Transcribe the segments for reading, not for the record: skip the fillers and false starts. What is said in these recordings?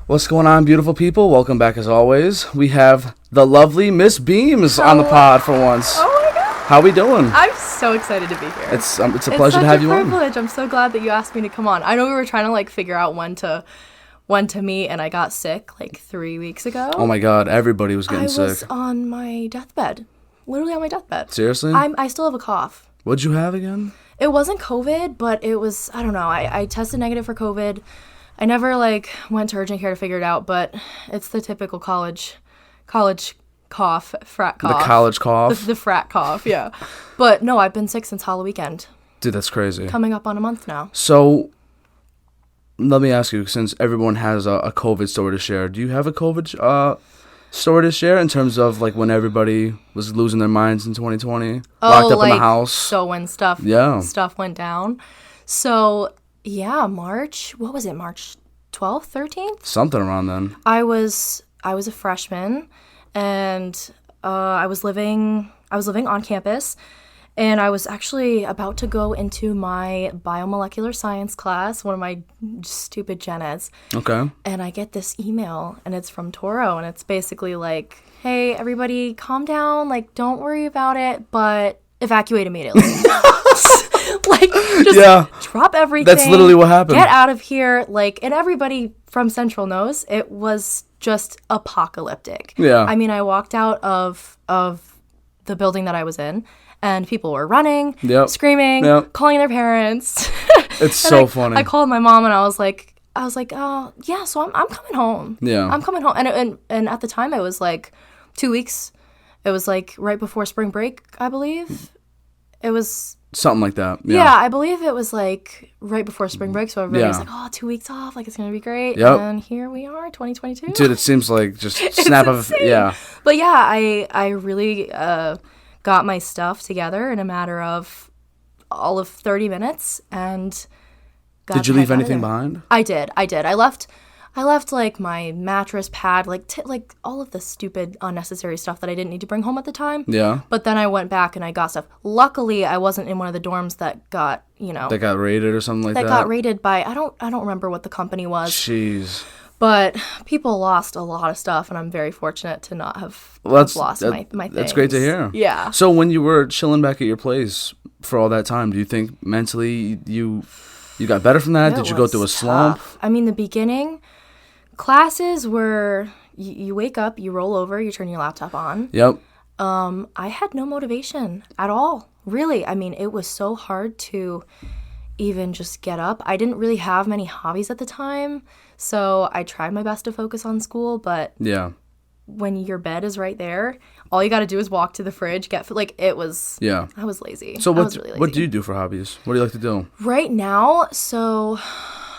What's going on, beautiful people? Welcome back as always. We have the lovely Miss Beams on the Hello. pod for once. Oh my god. How we doing? I'm so excited to be here. It's a pleasure to have you on. It's such a privilege. I'm so glad that you asked me to come on. I know we were trying to figure out when to meet, and I got sick 3 weeks ago. Oh my god, everybody was getting sick. I was on my deathbed. Literally on my deathbed. Seriously? I still have a cough. What'd you have again? It wasn't COVID, but it was, I don't know. I tested negative for COVID. I never went to urgent care to figure it out, but it's the typical college cough, frat cough. The college cough? The frat cough, yeah. But no, I've been sick since Halloween weekend. Dude, that's crazy. Coming up on a month now. So, let me ask you, since everyone has a COVID story to share, do you have a COVID story to share in terms of when everybody was losing their minds in 2020? Locked up in the house? So when stuff went down. So, yeah, March 12th, 13th? Something around then. I was a freshman, and I was living on campus, and I was actually about to go into my biomolecular science class, one of my stupid gen eds. Okay. And I get this email, and it's from Toro, and it's basically hey, everybody, calm down, don't worry about it, but evacuate immediately. Drop everything. That's literally what happened. Get out of here. And everybody from Central knows it was just apocalyptic. Yeah. I mean, I walked out of the building that I was in, and people were running, screaming, calling their parents. It's so funny. I called my mom, and I was like, oh, yeah, so I'm coming home. Yeah. I'm coming home. And at the time, it was 2 weeks. It was right before spring break, I believe. It was something like that. Yeah, I believe it was right before spring break, so everybody was 2 weeks off, it's gonna be great. Yep. And here we are, 2022. Dude, it seems like just snap of But yeah, I really got my stuff together in a matter of all of 30 minutes, and Did you leave anything behind? I did. I left my mattress pad, all of the stupid unnecessary stuff that I didn't need to bring home at the time. Yeah. But then I went back and I got stuff. Luckily, I wasn't in one of the dorms that got, that got raided or something like that. That got raided by, I don't remember what the company was. Jeez. But people lost a lot of stuff, and I'm very fortunate to not have lost my things. That's great to hear. Yeah. So when you were chilling back at your place for all that time, do you think mentally you got better from that? Did you go through a slump? I mean, the beginning classes were you wake up, you roll over, you turn your laptop on. Yep. I had no motivation at all. Really. I mean, it was so hard to even just get up. I didn't really have many hobbies at the time, so I tried my best to focus on school, but yeah, when your bed is right there, all you got to do is walk to the fridge, get food. I was lazy. So really lazy. What do you do for hobbies? What do you like to do? Right now, so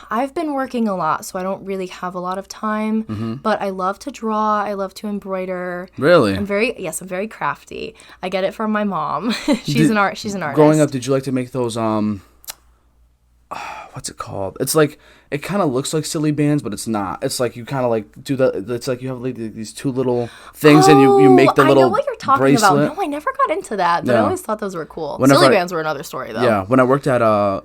I've been working a lot, so I don't really have a lot of time, but I love to draw. I love to embroider. Really? I'm very crafty. I get it from my mom. She's an artist. Growing up, did you like to make those, what's it called? It's it kind of looks like silly bands, but it's not. It's you kind of do the, it's you have these two little things, and you make the little I know what you're talking bracelet. about. No, I never got into that, but I always thought those were cool. Whenever silly bands were another story, though. Yeah, when I worked at a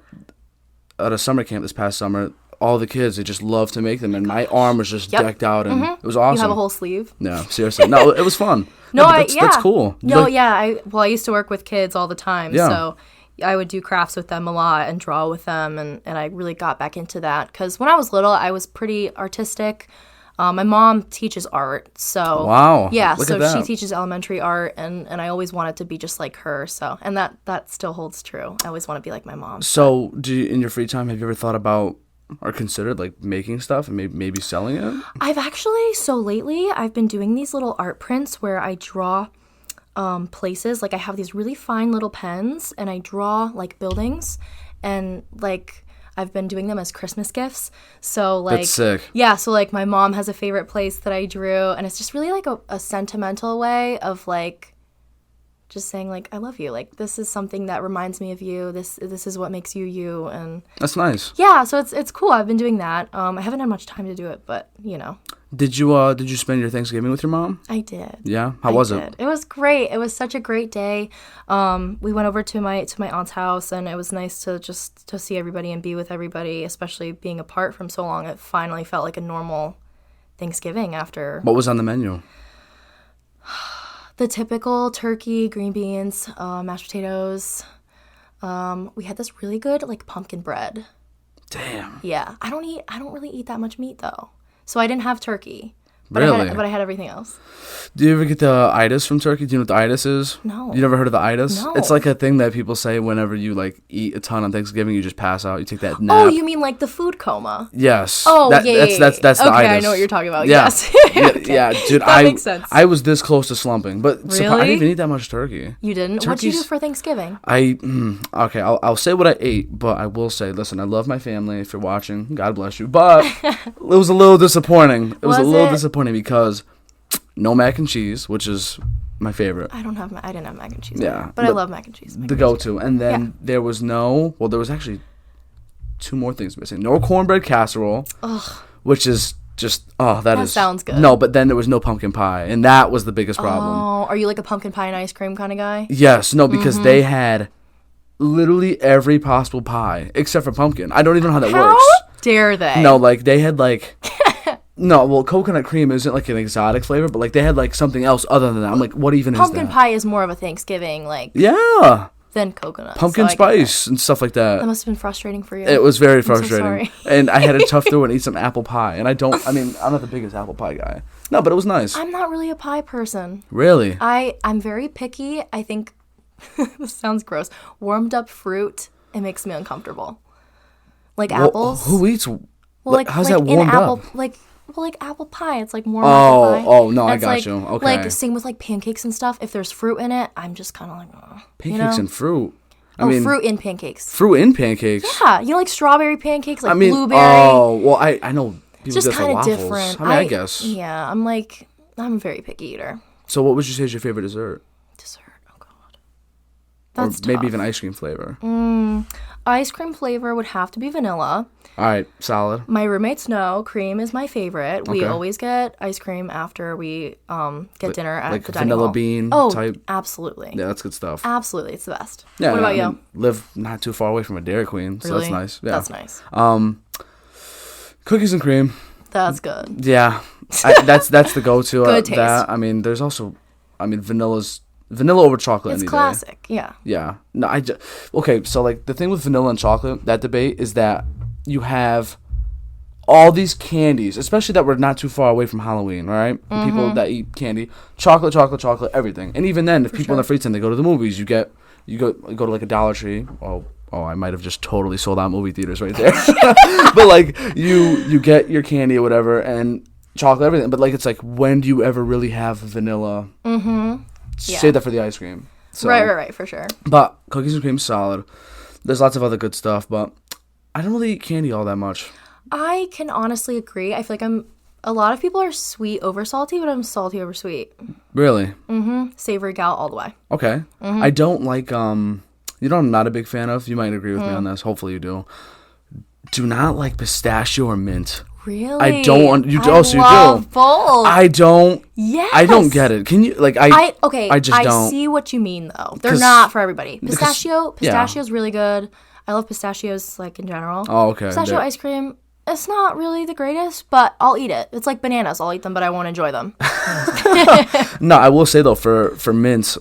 summer camp this past summer, all the kids, they just loved to make them, and my arm was just decked out, and it was awesome. You have a whole sleeve? No, seriously. No, it was fun. That's cool. No, I used to work with kids all the time, so I would do crafts with them a lot and draw with them, and I really got back into that, because when I was little, I was pretty artistic. My mom teaches art, so wow, yeah, look so at that. she teaches elementary art, and I always wanted to be just like her, so, and that still holds true. I always want to be like my mom. So, do you, in your free time, have you ever thought about or considered making stuff and maybe selling it? I've actually, so lately, I've been doing these little art prints where I draw places. I have these really fine little pens, and I draw buildings, and I've been doing them as Christmas gifts. So that's sick. Yeah, so my mom has a favorite place that I drew, and it's just really a sentimental way of just saying I love you. This is something that reminds me of you. This is what makes you you, and that's nice. Yeah, so it's cool. I've been doing that. I haven't had much time to do it, but Did you spend your Thanksgiving with your mom? I did. Yeah? How was it? It was great. It was such a great day. We went over to my aunt's house, and it was nice to see everybody and be with everybody, especially being apart from so long. It finally felt like a normal Thanksgiving after What was on the menu? the typical turkey, green beans, mashed potatoes. We had this really good like pumpkin bread. Damn. Yeah, I don't really eat that much meat though, so I didn't have turkey. But Really? I had everything else. Do you ever get the itis from turkey? Do you know what the itis is? No. You never heard of the itis? No. It's like a thing that people say whenever you like eat a ton on Thanksgiving, you just pass out. You take that nap. Oh, you mean like the food coma? Yes. Oh, That's the okay, itis. I know what you're talking about. Yeah. Yes. Okay. Yeah, dude. That makes sense. I was this close to slumping, but I Really? didn't even eat that much turkey. You didn't? What'd you do Turkey's- for Thanksgiving? Okay, I'll say what I ate, but I will say, listen, I love my family. If you're watching, God bless you. But it was a little disappointing. It was a Was little it? disappointing because no mac and cheese, which is my favorite. I didn't have mac and cheese. Yeah, either, but I love mac and cheese. The go-to. And then there was there was actually two more things missing. No cornbread casserole, which is just, that sounds good. No, but then there was no pumpkin pie, and that was the biggest problem. Oh, are you like a pumpkin pie and ice cream kind of guy? Yes, no, because they had literally every possible pie except for pumpkin. I don't even know how that How works. dare they? No, like they had like no, well, coconut cream isn't like an exotic flavor, but like they had like something else other than that. I'm like, what even Pumpkin is that? pie is more of a Thanksgiving Yeah, than coconut. pumpkin so I get spice and stuff like That that. must have been frustrating for you. It was very so frustrating, sorry. and I had to tough through and eat some apple pie. And I'm not the biggest apple pie guy. No, but it was nice. I'm not really a pie person. Really? I'm very picky. I think this sounds gross. Warmed up fruit, it makes me uncomfortable. Like Well, apples. who eats? Well, like how's like that in warmed apple, up? like apple pie. It's like warm apple pie. No, I It's got like, you. Okay. Like same with like pancakes and stuff. If there's fruit in it, I'm just kind of like, Pancakes and fruit. fruit in pancakes. Fruit in pancakes. Yeah, you know, like strawberry pancakes, like blueberry. Oh, well, I know people just do that for kind of waffles. different. I mean, I guess. Yeah, I'm a very picky eater. So, what would you say is your favorite dessert? Dessert. Oh God. That's Or maybe tough. even ice cream flavor. Ice cream flavor would have to be vanilla. All right, solid. My roommates know cream is my favorite. We Okay. always get ice cream after we get dinner at Like the dining vanilla hall. bean Oh, type. absolutely. Yeah, that's good stuff. Absolutely, it's the best. Yeah, What about I you? mean, live not too far away from a Dairy Queen, so that's Really? nice. Yeah. That's nice. Cookies and cream. That's good. Yeah, that's the go-to. Good taste. That I mean, there's also, vanilla over chocolate. It's any day. classic. Yeah. Yeah. No, okay, so like the thing with vanilla and chocolate, that debate is that you have all these candies, especially that we're not too far away from Halloween, right? Mm-hmm. People that eat candy, chocolate, everything. And even then, if people in the free time, they go to the movies, you go to like a Dollar Tree. Oh, I might have just totally sold out movie theaters right there. But like you get your candy or whatever and chocolate, everything. But like it's like, when do you ever really have vanilla? Mm-hmm. Yeah. Save that for the ice cream. So, Right, for sure. But cookies and cream, solid. There's lots of other good stuff, but I don't really eat candy all that much. I can honestly agree. I feel like a lot of people are sweet over salty, but I'm salty over sweet. Really? Savory gal all the way. Okay. I don't like, you know what I'm not a big fan of? You might agree with me on this. Hopefully you do. Do not like pistachio or mint. Really? I don't want, you do. I Oh, so you love do. both. I don't. Yes. I don't get it. Can you, like, I just don't. see what you mean though. They're 'Cause- not for everybody. because- Pistachio's really good. I love pistachios like in general. Oh, okay. Pistachio ice cream, it's not really the greatest, but I'll eat it. It's like bananas. I'll eat them, but I won't enjoy them. No, I will say though, for mints,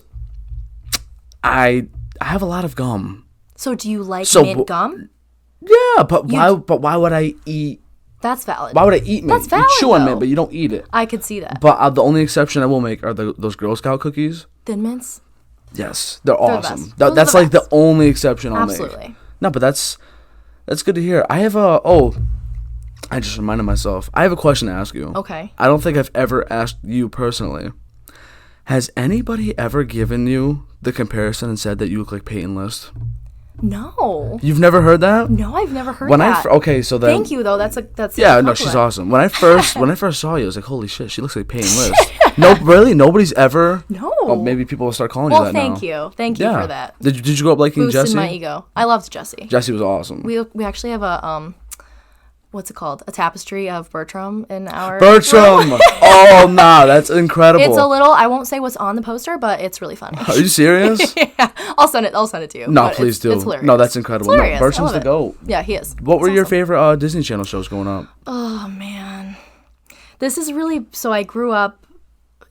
I have a lot of gum. So do you like So mint gum? Yeah, but why would I eat? That's valid. Why would I eat mint? That's valid, You chew on though. mint, but you don't eat it. I could see that. But the only exception I will make are those Girl Scout cookies. Thin mints? Yes, they're the awesome. best. Those are That's the like best. the only exception I'll make. Absolutely. No, but that's good to hear. I have I just reminded myself. I have a question to ask you. Okay. I don't think I've ever asked you personally. Has anybody ever given you the comparison and said that you look like Peyton List? No. You've never heard that? No, I've never heard When that. okay, so then Thank you though. That's yeah, a no, she's compliment. awesome. When I first saw you, I was like, holy shit, she looks like Peyton List. No, really, nobody's ever. No. Oh, maybe people will start calling Well, you that now. thank you. Thank you Yeah. for that. Did you grow up liking Boosted Jesse? my ego. I loved Jesse. Jesse was awesome. We actually have a what's it called? A tapestry of Bertram in our Bertram. room. Oh, nah, that's incredible. It's a little. I won't say what's on the poster, but it's really funny. Are you serious? Yeah, I'll send it to you. No, but please do. It's hilarious. No, that's incredible. It's hilarious. No, I Bertram's love the it. GOAT. Yeah, he is. What were It's your awesome. favorite Disney Channel shows growing up? Oh man, This is really, so I grew up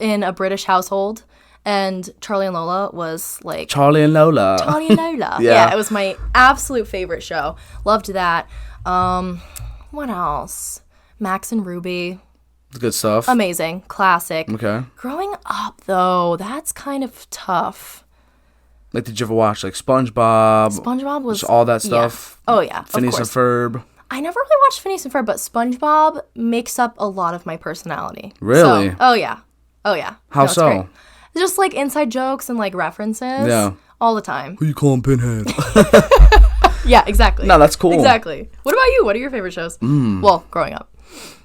in a British household, and Charlie and Lola was like... Charlie and Lola. Charlie and Lola. Yeah, it was my absolute favorite show. Loved that. What else? Max and Ruby. Good stuff. Amazing. Classic. Okay. Growing up, though, that's kind of tough. Like, did you ever watch, like, SpongeBob? SpongeBob was... all that stuff? Yeah. Oh, yeah, Phineas and Ferb? I never really watched Phineas and Ferb, but SpongeBob makes up a lot of my personality. Really? So, oh, yeah. How so? Great. Just, like, inside jokes and, like, references. Yeah. All the time. Who you calling Pinhead? Yeah, exactly. No, that's cool. Exactly. What about you? What are your favorite shows? Well, growing up.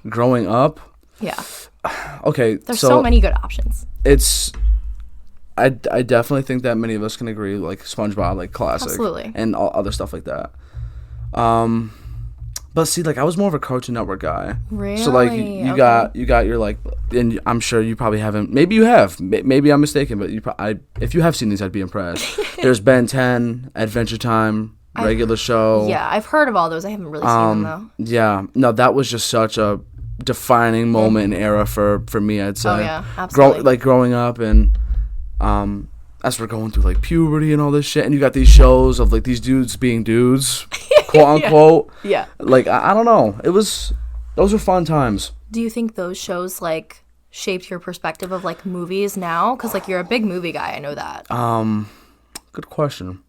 Growing up? Yeah. Okay, There's so many good options. I definitely think that many of us can agree, like SpongeBob, like classic. Absolutely. And all other stuff like that. But see, like, I was more of a Cartoon Network guy. Really? So, like, you got your, like, and I'm sure you probably haven't, maybe you have, maybe I'm mistaken, but if you have seen these, I'd be impressed. There's Ben 10, Adventure Time, regular show. Yeah, I've heard of all those. I haven't really seen them, though. Yeah. No, that was just such a defining moment and era for me, I'd say. Oh, yeah, absolutely. Growing up, and as we're going through, like, puberty and all this shit, and you got these shows of, like, these dudes being dudes, quote unquote. Yeah. Like, I don't know. Those were fun times. Do you think those shows, like, shaped your perspective of, like, movies now? Because, like, you're a big movie guy. I know that. Good question.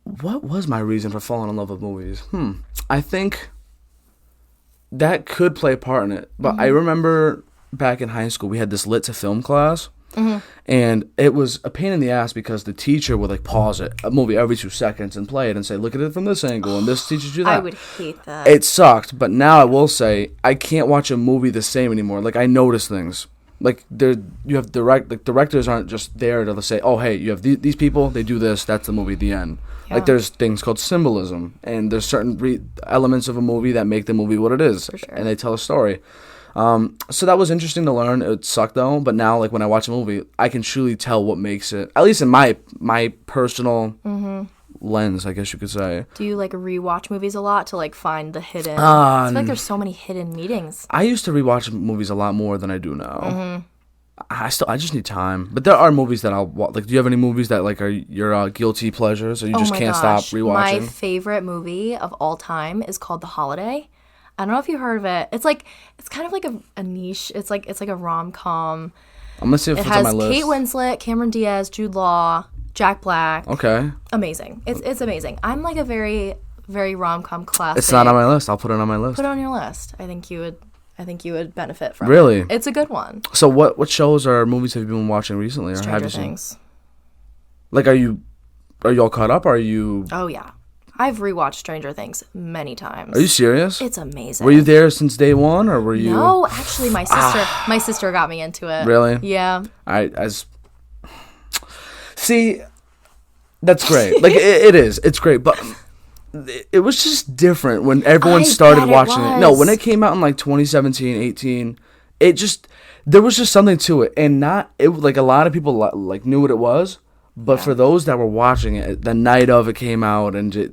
What was my reason for falling in love with movies? I think that could play a part in it. But I remember back in high school, we had this lit to film class. And it was a pain in the ass because the teacher would, like, pause a movie every 2 seconds and play it and say, look at it from this angle, and this teaches you that. I would hate that. It sucked, but now I will say I can't watch a movie the same anymore. Like, I notice things. Like, you have directors aren't just there to say, oh, hey, you have these people, they do this, that's the movie, the end. Yeah. Like, there's things called symbolism, and there's certain elements of a movie that make the movie what it is. For sure. And they tell a story. So that was interesting to learn. It sucked, though, but now, like, when I watch a movie, I can truly tell what makes it, at least in my personal lens, I guess you could say. Do you, like, rewatch movies a lot to, like, find the hidden... I feel like there's so many hidden meanings. I used to rewatch movies a lot more than I do now. I just need time. But there are movies that I'll watch. Like, do you have any movies that, like, are your guilty pleasures, or you just can't stop rewatching? My favorite movie of all time is called The Holiday. I don't know if you heard of it. It's kind of like a niche. It's like a rom-com. I'm gonna see if it's on my list. It has Kate Winslet, Cameron Diaz, Jude Law, Jack Black. Okay. Amazing. It's amazing. I'm like a very, very rom-com classic. It's not on my list. I'll put it on my list. Put it on your list. I think you would benefit from Really? it. It's a good one. So what shows or movies have you been watching recently, or Stranger have you seen? Things. Like, are you all caught up? Or are you? Oh yeah. I've rewatched Stranger Things many times. Are you serious? It's amazing. Were you there since day one, or were you? No, actually, my sister got me into it. Really? Yeah. See, that's great. Like, it is. It's great, but it was just different when everyone started watching it. No, when it came out in, like, 2017, 18, there was just something to it, and like, a lot of people like knew what it was. But for those that were watching it, the night of it came out, and the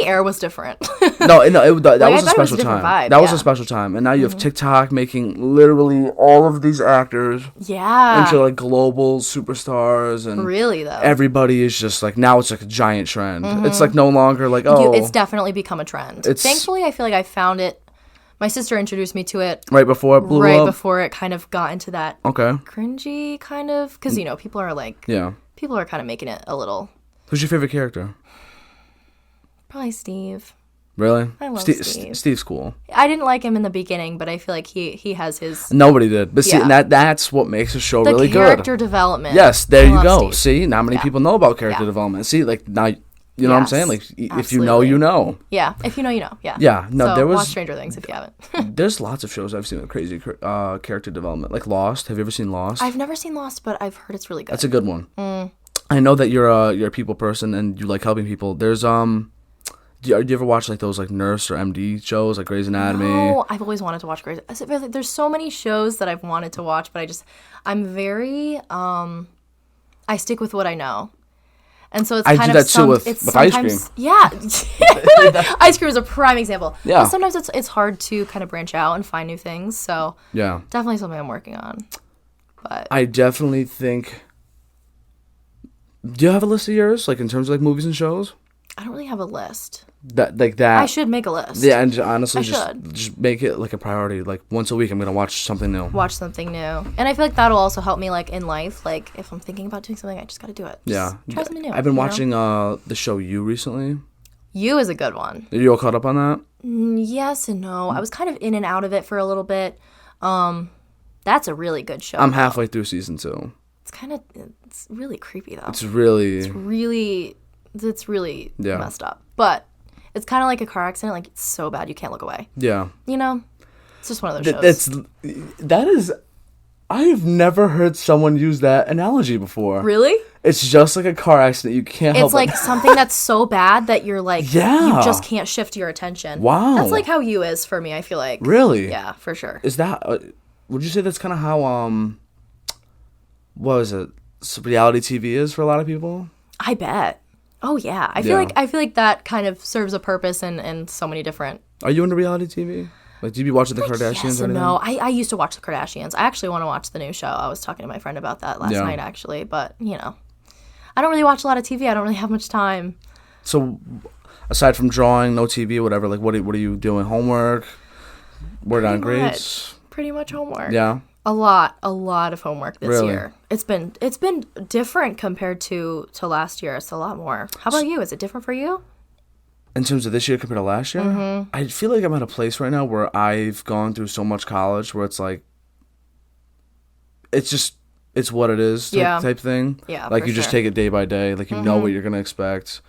air was different. that was a special time. Vibe, that was a special time, and now you have TikTok making literally all of these actors into, like, global superstars, and really though, everybody is just like, now it's like a giant trend. It's like no longer like, it's definitely become a trend. Thankfully, I feel like I found it. My sister introduced me to it right before it blew up. Right before it kind of got into that cringy kind of, because people are like, people are kind of making it a little. Who's your favorite character? Probably Steve. Really? I love Steve. Steve's cool. I didn't like him in the beginning, but I feel like he has his... Nobody did. But see, that's what makes a show really good. The character development. Yes, there you go. Steve. See, not many people know about character development. See, like, now... You know what I'm saying? Like, if you know, you know. Yeah, if you know, you know. Yeah. Yeah. No, so there was... watch Stranger Things if you haven't. There's lots of shows I've seen with crazy character development. Like Lost. Have you ever seen Lost? I've never seen Lost, but I've heard it's really good. That's a good one. I know that you're a people person and you like helping people. There's do you ever watch, like, those, like, nurse or MD shows, like Grey's Anatomy? No, I've always wanted to watch Grey's. There's so many shows that I've wanted to watch, but I'm very I stick with what I know. And so it's I kind do of that too with ice cream. Yeah. Ice cream is a prime example. Yeah. But sometimes it's hard to kind of branch out and find new things. So Yeah. definitely something I'm working on. But I definitely think. Do you have a list of yours, like in terms of like movies and shows? I don't really have a list. That. I should make a list. Yeah, and honestly, I just make it like a priority. Like once a week, I'm gonna watch something new. Watch something new. And I feel like that'll also help me like in life. Like if I'm thinking about doing something, I just gotta do it. Just try something new. I've been watching the show You recently. You is a good one. Are you all caught up on that? Yes and no. I was kind of in and out of it for a little bit. That's a really good show. I'm halfway through season 2. It's really creepy though. It's really messed up. But it's kind of like a car accident. Like it's so bad you can't look away. Yeah. You know, it's just one of those shows. That is. I have never heard someone use that analogy before. Really? It's just like a car accident. You can't help It's like something that's so bad that you're like, Yeah. you just can't shift your attention. Wow. That's like how You is for me, I feel like. Really? Yeah, for sure. Is that? Would you say that's kind of how what is it? Reality TV is for a lot of people. I bet. Oh yeah. I feel like that kind of serves a purpose in so many different. Are you into reality TV? Like, do you be watching the Kardashians Yes or and anything? no. I used to watch the Kardashians. I actually want to watch the new show. I was talking to my friend about that last night actually, but you know, I don't really watch a lot of TV. I don't really have much time. So, aside from drawing, no TV, whatever. Like, what are you doing? Homework? Word on grades? Pretty much homework. Yeah. A lot of homework this Really? year. It's been different compared to last year. It's a lot more. How about you? Is it different for you? In terms of this year compared to last year, I feel like I'm at a place right now where I've gone through so much college where it's like, it's what it is type thing. Yeah, like for you just sure. take it day by day. Like you know what you're gonna expect.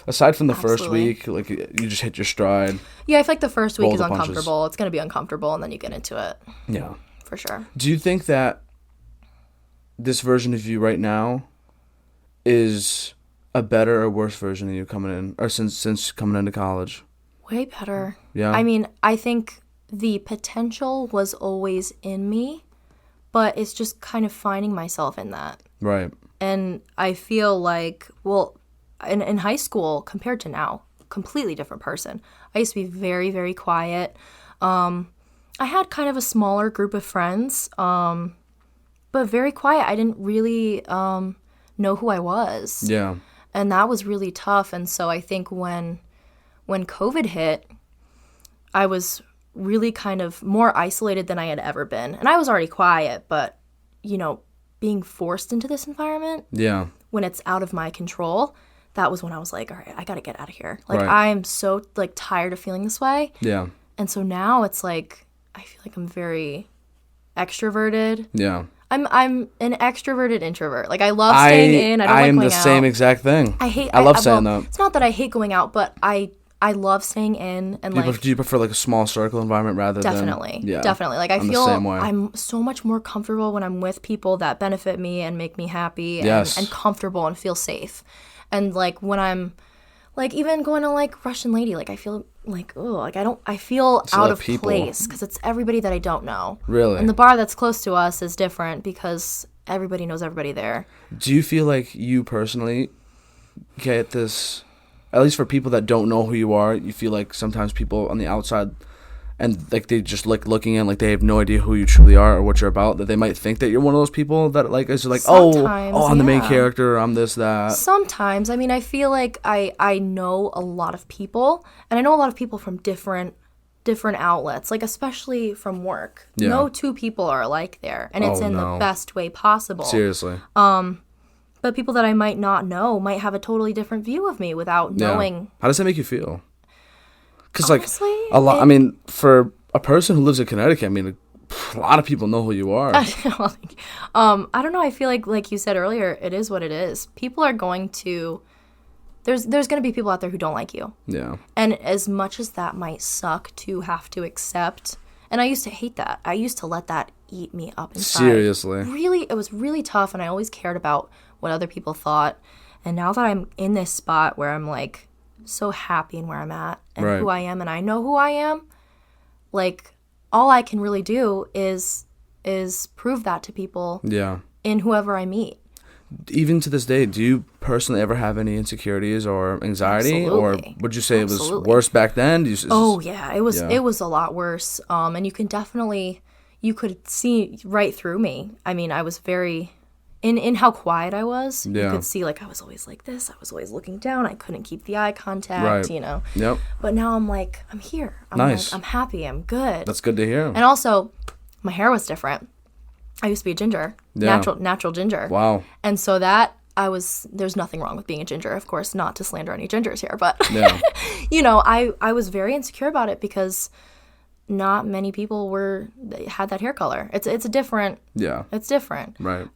Aside from the first week, like you just hit your stride. Yeah, I feel like the first week Roll is the punches. uncomfortable. It's gonna be uncomfortable, and then you get into it. Yeah. For sure. Do you think that this version of you right now is a better or worse version of you coming in, or since coming into college? Way better. Yeah. I mean, I think the potential was always in me, but it's just kind of finding myself in that. Right. And I feel like, well, in high school compared to now, completely different person. I used to be very, very quiet. I had kind of a smaller group of friends, but very quiet. I didn't really know who I was. Yeah. And that was really tough. And so I think when COVID hit, I was really kind of more isolated than I had ever been. And I was already quiet, but, you know, being forced into this environment, Yeah. when it's out of my control, that was when I was like, all right, I got to get out of here. Like, Right. I'm so, like, tired of feeling this way. Yeah. And so now it's like, I feel like I'm very extroverted. Yeah. I'm an extroverted introvert. Like, I love staying in. I don't like am going the out. same exact thing. I love saying that. It's not that I hate going out, but I love staying in and Do you prefer like a small circle environment rather definitely, than... Yeah. definitely. Like, I I'm feel the same way. I'm so much more comfortable when I'm with people that benefit me and make me happy and, Yes. and comfortable and feel safe. And like when I'm like even going to like Russian Lady, like I feel like, oh, like I feel It's a out lot of of people. place because it's everybody that I don't know. Really? And the bar that's close to us is different because everybody knows everybody there. Do you feel like you personally get this, at least for people that don't know who you are, you feel like sometimes people on the outside and like they just like looking in, like they have no idea who you truly are or what you're about, that they might think that you're one of those people that like is like, Sometimes, I'm the main yeah. character, I'm this, that. Sometimes. I mean, I feel like I know a lot of people, and I know a lot of people from different outlets, like especially from work. Yeah. No two people are alike there, and it's Oh, in no. the best way possible. Seriously. But people that I might not know might have a totally different view of me without knowing. How does that make you feel? Because like Honestly, a lot, I mean, for a person who lives in Connecticut, I mean, a lot of people know who you are. I don't know. I feel like you said earlier, it is what it is. People are going to. There's going to be people out there who don't like you. Yeah. And as much as that might suck to have to accept, and I used to hate that. I used to let that eat me up inside. Seriously. Really, it was really tough, and I always cared about what other people thought. And now that I'm in this spot where I'm like so happy in where I'm at and Right. who I am, and I know who I am, like all I can really do is prove that to people Yeah. in whoever I meet. Even to this day, do you personally ever have any insecurities or anxiety? Absolutely. Or would you say it was Absolutely. worse back then? Oh yeah, it was Yeah. it was a lot worse. And you could see right through me. I mean, I was very in how quiet I was. You Yeah. could see like I was always like this. I was always looking down. I couldn't keep the eye contact, Right. you know. Yep. But now I'm like, I'm here. I'm Nice. like, I'm happy. I'm good. That's good to hear. And also, my hair was different. I used to be a ginger, Yeah. natural ginger. Wow. And so there's nothing wrong with being a ginger, of course, not to slander any gingers here, but Yeah. you know, I was very insecure about it because not many people had that hair color. It's different. Yeah. It's different. Right.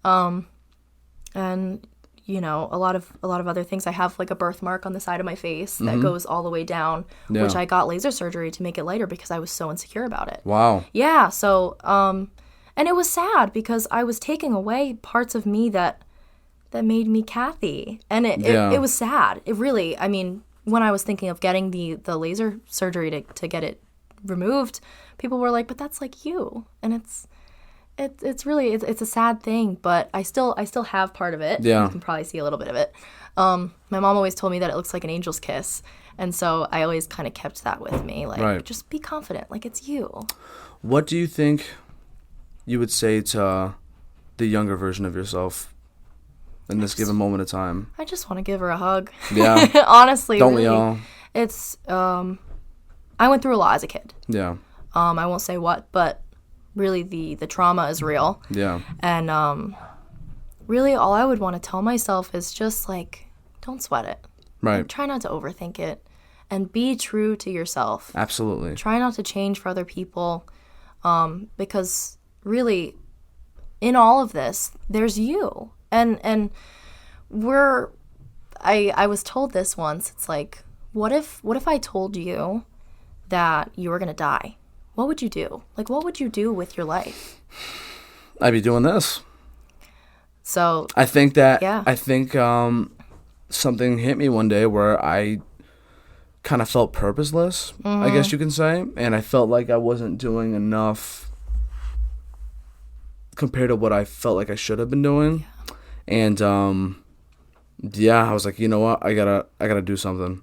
And you know, a lot of other things. I have like a birthmark on the side of my face that goes all the way down, Yeah. which I got laser surgery to make it lighter because I was so insecure about it. Wow. Yeah, so and it was sad because I was taking away parts of me that made me Kathy. And Yeah. it was sad. It really, I mean, when I was thinking of getting the laser surgery to get it removed, people were like, "But that's like you." And it's really it's a sad thing, but I still have part of it. Yeah. You can probably see a little bit of it. My mom always told me that it looks like an angel's kiss. And so I always kind of kept that with me. Like, Right. just be confident. Like, it's you. What do you think you would say to the younger version of yourself in this given moment of time? I just want to give her a hug. Yeah. Honestly, Don't really. we all? It's I went through a lot as a kid. Yeah. I won't say what, but really the trauma is real. Yeah. And really all I would want to tell myself is just like, don't sweat it. Right. Like, try not to overthink it and be true to yourself. Absolutely. Try not to change for other people, because really in all of this there's you. And I was told this once. It's like, what if I told you that you were gonna die? What would you do? Like, what would you do with your life? I'd be doing this. So I think that Yeah. something hit me one day where I kind of felt purposeless, I guess you can say, and I felt like I wasn't doing enough compared to what I felt like I should have been doing. And I was like, you know what? I gotta do something.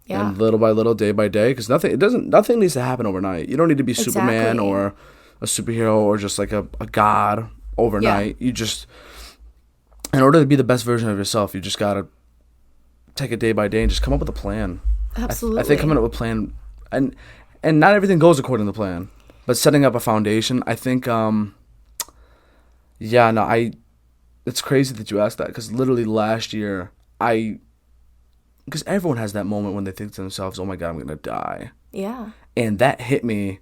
yeah, And little by little, day by day, because nothing needs to happen overnight. You don't need to be Superman Exactly. or a superhero or just like a god overnight. You just, in order to be the best version of yourself, you just gotta take it day by day and just come up with a plan. absolutely. I think coming up with a plan, and not everything goes according to plan, but setting up a foundation, I think, it's crazy that you asked that, because literally last year, because everyone has that moment when they think to themselves, oh my God, I'm going to die. Yeah, And that hit me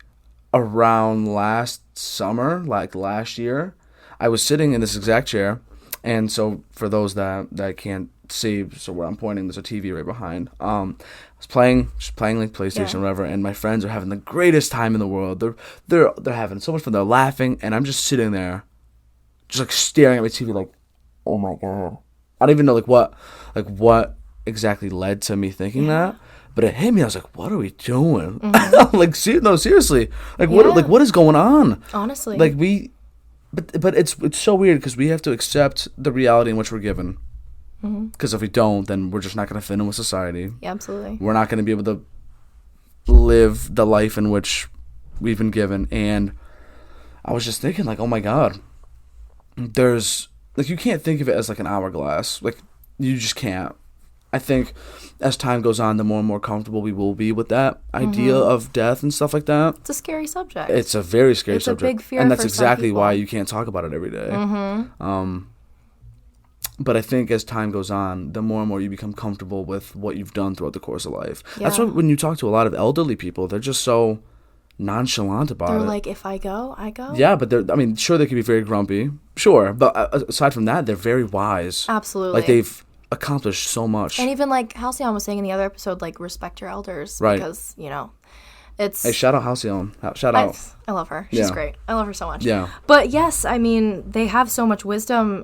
around last summer, like last year. I was sitting in this exact chair, and so for those that can't see, so where I'm pointing, there's a TV right behind. I was playing like PlayStation or whatever, and my friends are having the greatest time in the world. They're having so much fun. They're laughing, and I'm just sitting there, just like staring at my TV, like, oh my God. I don't even know what exactly led to me thinking that, but it hit me. I was like, what are we doing? Like, seriously, like what is going on? honestly. Like but it's so weird because we have to accept the reality in which we're given. Because if we don't, then we're just not going to fit in with society. yeah, absolutely. We're not going to be able to live the life in which we've been given. And I was just thinking, like, oh my God, there's, like, you can't think of it as like an hourglass. Like, you just can't. I think as time goes on, the more and more comfortable we will be with that idea of death and stuff like that. It's a scary subject. It's a very scary It's a subject. big fear and that's for some exactly why people. you can't talk about it every day. But I think as time goes on, the more and more you become comfortable with what you've done throughout the course of life. That's Yeah. why when you talk to a lot of elderly people, they're just so nonchalant about They're it. like, if I go, I go. Yeah, but sure, they could be very grumpy. Sure. But aside from that, they're very wise. Absolutely. Like, they've accomplished so much. And even like Halcyon was saying in the other episode, like, respect your elders. Right. Because, you know, it's... Hey, shout out Halcyon. Shout out. I love her. She's Yeah. great. I love her so much. Yeah. But yes, I mean, they have so much wisdom,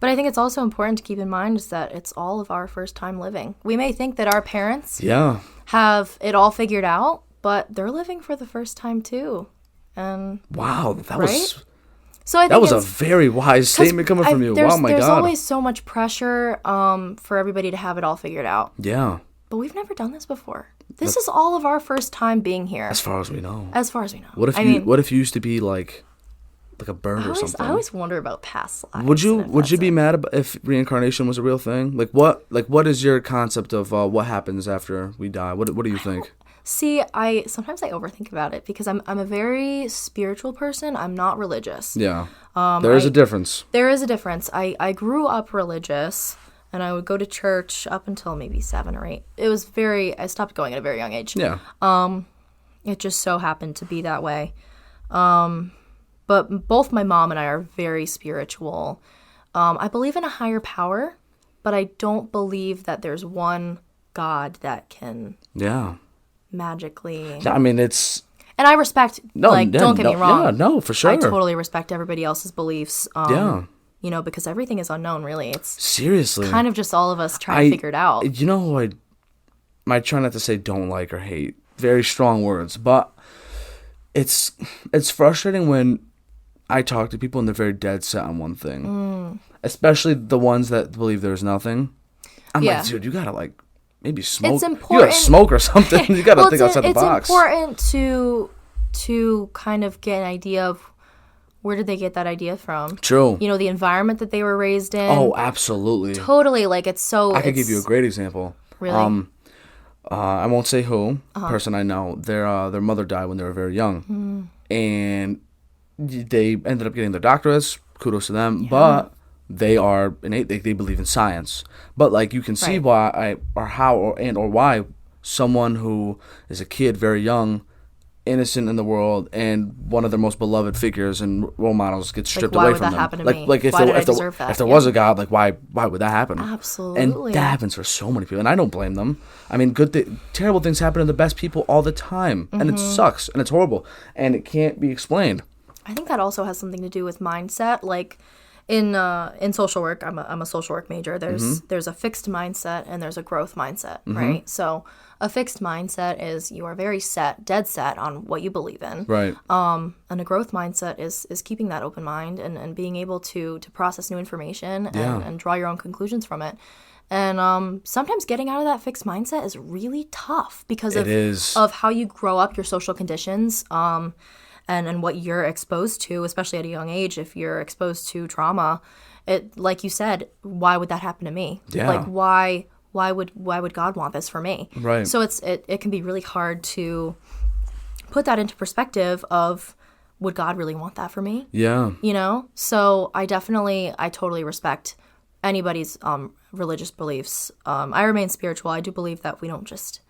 but I think it's also important to keep in mind is that it's all of our first time living. We may think that our parents Yeah. have it all figured out, but they're living for the first time too. And Wow. That Right? was... So I think that was a very wise statement coming from you. Oh my There's God. always so much pressure for everybody to have it all figured out. Yeah. But we've never done this before. This is all of our first time being here. As far as we know. As far as we know. What if you used to be like a bird or something? I always wonder about past lives. Would you be mad about if reincarnation was a real thing? What is your concept of what happens after we die? What do you think? See, sometimes I overthink about it because I'm a very spiritual person. I'm not religious. Yeah. There is a difference. There is a difference. I grew up religious and I would go to church up until maybe 7 or 8. I stopped going at a very young age. Yeah. It just so happened to be that way. But both my mom and I are very spiritual. I believe in a higher power, but I don't believe that there's one God that can magically. I mean, it's. And I respect. Don't get me wrong. Yeah, no, for sure. I totally respect everybody else's beliefs. Because everything is unknown. Really, it's seriously kind of just all of us trying to figure it out. You know who I might try not to say don't like or hate. Very strong words, but it's frustrating when I talk to people and they're very dead set on one thing, especially the ones that believe there's nothing. I'm like, dude, you gotta maybe smoke. It's important. You gotta smoke or something. You gotta think outside the box. It's important to kind of get an idea of where did they get that idea from. True. The environment that they were raised in. Oh, absolutely. Totally. It's so. I could give you a great example. Really. I won't say who. Person I know. Their mother died when they were very young, and they ended up getting their doctorates. Kudos to them. Yeah. But they are innate. They believe in science. But you can see why or why someone who is a kid very young, innocent in the world, and one of their most beloved figures and role models gets stripped away from them. Why would that happen to me? If there was a God, why would that happen? Absolutely. And that happens for so many people, and I don't blame them. I mean, terrible things happen to the best people all the time, and it sucks, and it's horrible, and it can't be explained. I think that also has something to do with mindset. In social work, I'm a social work major. There's a fixed mindset and there's a growth mindset, right? So a fixed mindset is you are very dead set on what you believe in, right? And a growth mindset is keeping that open mind and being able to process new information and draw your own conclusions from it. And sometimes getting out of that fixed mindset is really tough because of how you grow up, your social conditions. And what you're exposed to, especially at a young age, if you're exposed to trauma, like you said, why would that happen to me? Yeah. Why would God want this for me? Right. So it can be really hard to put that into perspective of, would God really want that for me? Yeah. So I totally respect anybody's religious beliefs. I remain spiritual. I do believe that we don't just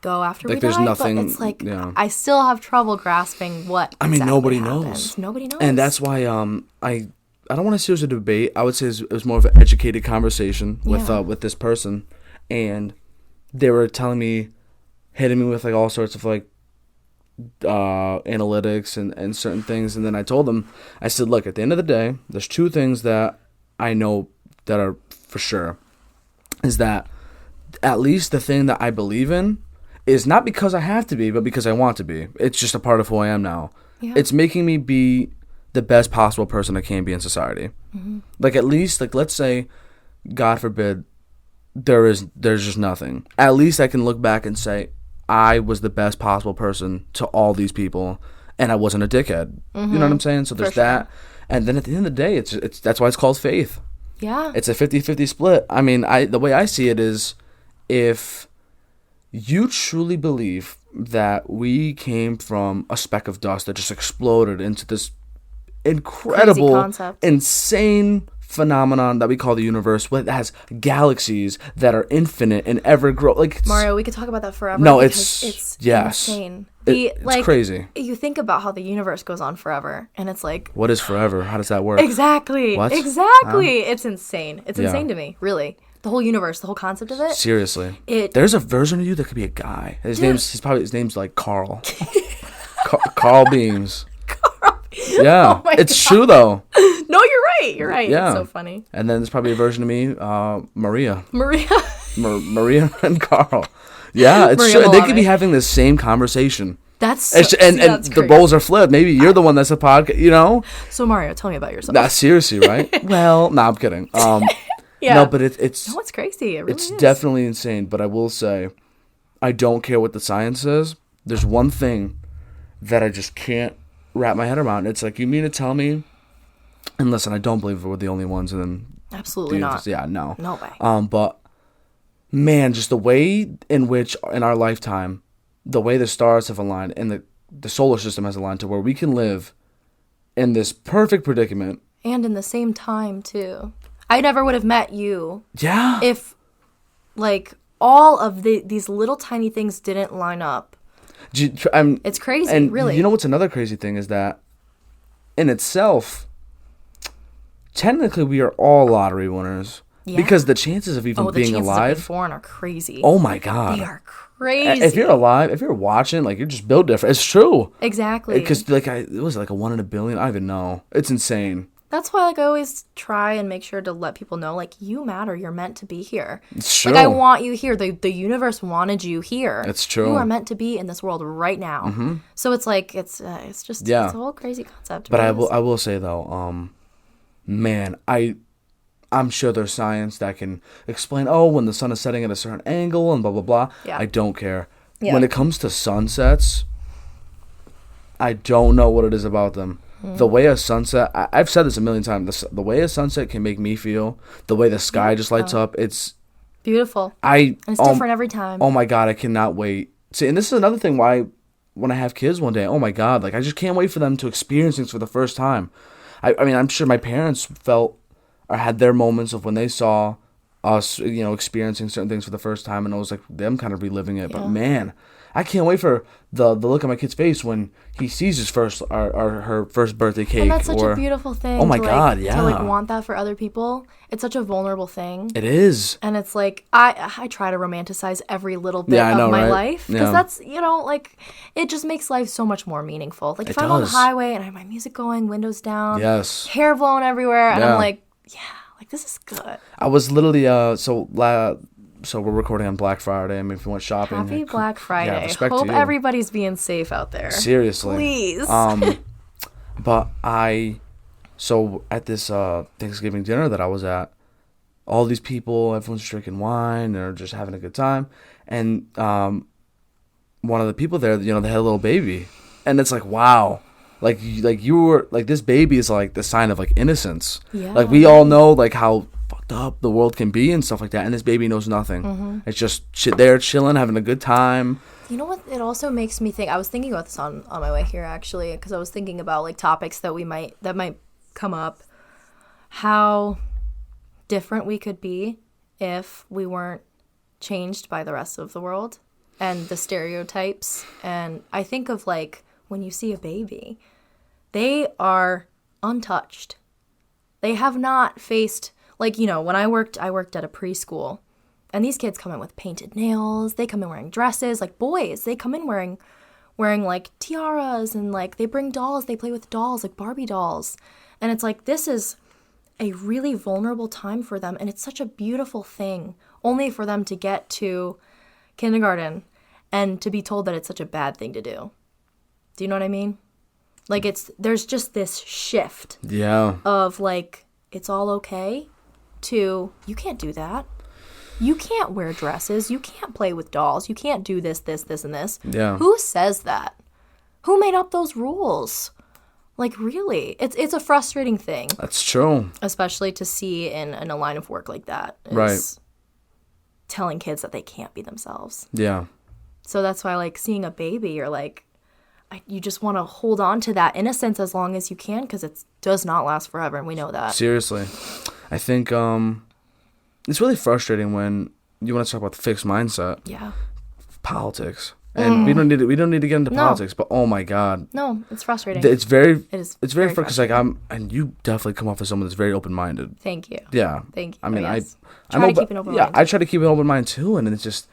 go after we there's die, nothing, but it's I still have trouble grasping what nobody happens. Nobody knows. And that's why I don't want to say it was a debate. I would say it was more of an educated conversation with this person, and they were telling me, hitting me with all sorts of analytics and certain things, and then I told them, I said, look, at the end of the day, there's two things that I know that are for sure, is that at least the thing that I believe in is not because I have to be, but because I want to be. It's just a part of who I am now. Yeah. It's making me be the best possible person I can be in society. Mm-hmm. At least, let's say, God forbid, there's just nothing. At least I can look back and say, I was the best possible person to all these people, and I wasn't a dickhead. Mm-hmm. You know what I'm saying? So there's that. And then at the end of the day, it's that's why it's called faith. Yeah. It's a 50-50 split. I mean, the way I see it is, if you truly believe that we came from a speck of dust that just exploded into this incredible, insane phenomenon that we call the universe, that has galaxies that are infinite and ever grow. Mario, we could talk about that forever. No, it's insane. It's crazy. You think about how the universe goes on forever, and it's what is forever? How does that work? Exactly. What? Exactly. It's insane. It's insane to me, really. The whole universe, the whole concept of it. Seriously. There's a version of you that could be a guy. His name's like Carl. Carl Beams. Carl. Yeah. It's true though. No, you're right. You're right. Yeah. It's so funny. And then there's probably a version of me, Maria. Maria. Maria and Carl. Yeah, it's true. They could be having the same conversation. That's and the roles are flipped. Maybe you're the one that's a podcast, you know? So Mario, tell me about yourself. Nah, seriously, right? Well, nah, I'm kidding. Yeah. No, but it's No, it's crazy. It really it's is. definitely insane. But I will say, I don't care what the science says. There's one thing that I just can't wrap my head around. It's like, you mean to tell me? And listen, I don't believe we're the only ones. And then Absolutely not. Yeah, no. No way. But man, just the way in which in our lifetime, the way the stars have aligned and the solar system has aligned to where we can live in this perfect predicament. And in the same time, too. I never would have met you. Yeah. If, like, all of these little tiny things didn't line up. It's crazy, and really. You know what's another crazy thing is that in itself, technically we are all lottery winners. Yeah. Because the chances of even being alive. The chances of being born are crazy. Oh my God. They are crazy. If you're alive, if you're watching, like, you're just built different. It's true. Exactly. Because, like, it was like a 1 in a billion. I don't even know. It's insane. That's why, like, I always try and make sure to let people know, like, you matter. You're meant to be here. It's true. Like, I want you here. The universe wanted you here. It's true. You are meant to be in this world right now. Mm-hmm. So it's like, it's just, it's a whole crazy concept. But I will say, though, man, I'm sure there's science that can explain, when the sun is setting at a certain angle and blah, blah, blah. Yeah. I don't care. Yeah. When it comes to sunsets, I don't know what it is about them. The way a sunset, I've said this a million times, the way a sunset can make me feel, the way the sky just lights up, it's beautiful. And it's different every time. Oh my God, I cannot wait. See, and this is another thing why when I have kids one day, oh my God, like, I just can't wait for them to experience things for the first time. I mean, I'm sure my parents felt or had their moments of when they saw us, experiencing certain things for the first time, and it was like them kind of reliving it. Yeah. But man, I can't wait for the look on my kid's face when he sees his first or her first birthday cake. And that's such a beautiful thing. Oh my God, yeah. To like want that for other people. It's such a vulnerable thing. It is. And it's like I try to romanticize every little bit of my life because that's like it just makes life so much more meaningful. Like if I'm on the highway and I have my music going, windows down, hair blowing everywhere, and I'm like, like this is good. I was literally so we're recording on Black Friday. I mean, if you went shopping. Happy Black Friday. Yeah, respect Hope to you. Everybody's being safe out there. Seriously. Please. But so at this Thanksgiving dinner that I was at, all these people, everyone's drinking wine, they're just having a good time. And one of the people there, they had a little baby. And it's like, wow. Like you were, like, this baby is like the sign of like innocence. Yeah. Like we all know like how fucked up the world can be and stuff like that, and this baby knows nothing. Mm-hmm. It's just there chilling, having a good time. You know what? It also makes me think. I was thinking about this on my way here actually, because I was thinking about like topics that might come up. How different we could be if we weren't changed by the rest of the world and the stereotypes. And I think of like when you see a baby, they are untouched. They have not faced, like, when I worked at a preschool, and these kids come in with painted nails, they come in wearing dresses, like boys, they come in wearing like tiaras, and like they bring dolls, they play with dolls, like Barbie dolls. And it's like, this is a really vulnerable time for them, and it's such a beautiful thing, only for them to get to kindergarten and to be told that it's such a bad thing to do. Do you know what I mean? Like, there's just this shift. Yeah. Of, like, it's all okay to, you can't do that. You can't wear dresses. You can't play with dolls. You can't do this, and this. Yeah. Who says that? Who made up those rules? Like, really? It's a frustrating thing. That's true. Especially to see in a line of work like that. Right. Telling kids that they can't be themselves. Yeah. So that's why, like, seeing a baby, you're like, you just want to hold on to that innocence as long as you can, because it does not last forever, and we know that. Seriously. I think it's really frustrating when you want to talk about the fixed mindset. Yeah. Politics. And we don't need to get into politics, but oh my God. No, it's frustrating. It's very frustrating. Because like and you definitely come off as someone that's very open-minded. Thank you. Yeah. Thank you. I mean, I try to keep an open mind. Yeah, I try to keep an open mind too, and it's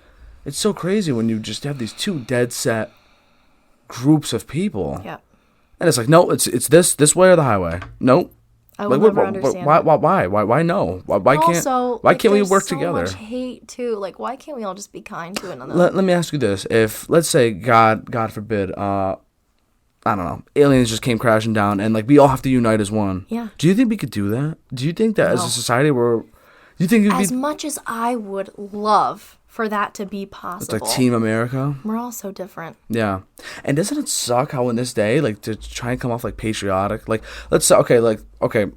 so crazy when you just have these two dead set groups of people. Yeah. And it's like, no, it's this way or the highway. Nope. I will never understand. Why no? Why can't we work together? There's so much hate too. Like, why can't we all just be kind to another? Let me ask you this: if, let's say, God forbid, I don't know, aliens just came crashing down, and like we all have to unite as one. Yeah. Do you think we could do that? Do you think that as a society you think as much as I would love for that to be possible. It's like Team America. We're all so different. Yeah. And doesn't it suck how in this day, like, to try and come off like patriotic, like, let's say,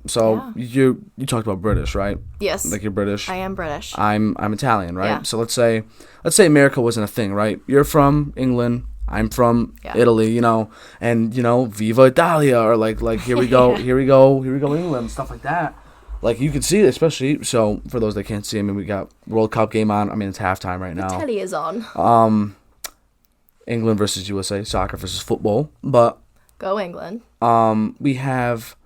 so you talked about British, right? Yes. Like, you're British. I am British. I'm Italian, right? Yeah. So let's say America wasn't a thing, right? You're from England. I'm from Italy, and Viva Italia, or like here we go, here we go England, stuff like that. Like, you can see it, especially, so for those that can't see, I mean, we got World Cup game on. I mean, it's halftime right now. The telly is on. England versus USA, soccer versus football. But go England. We have,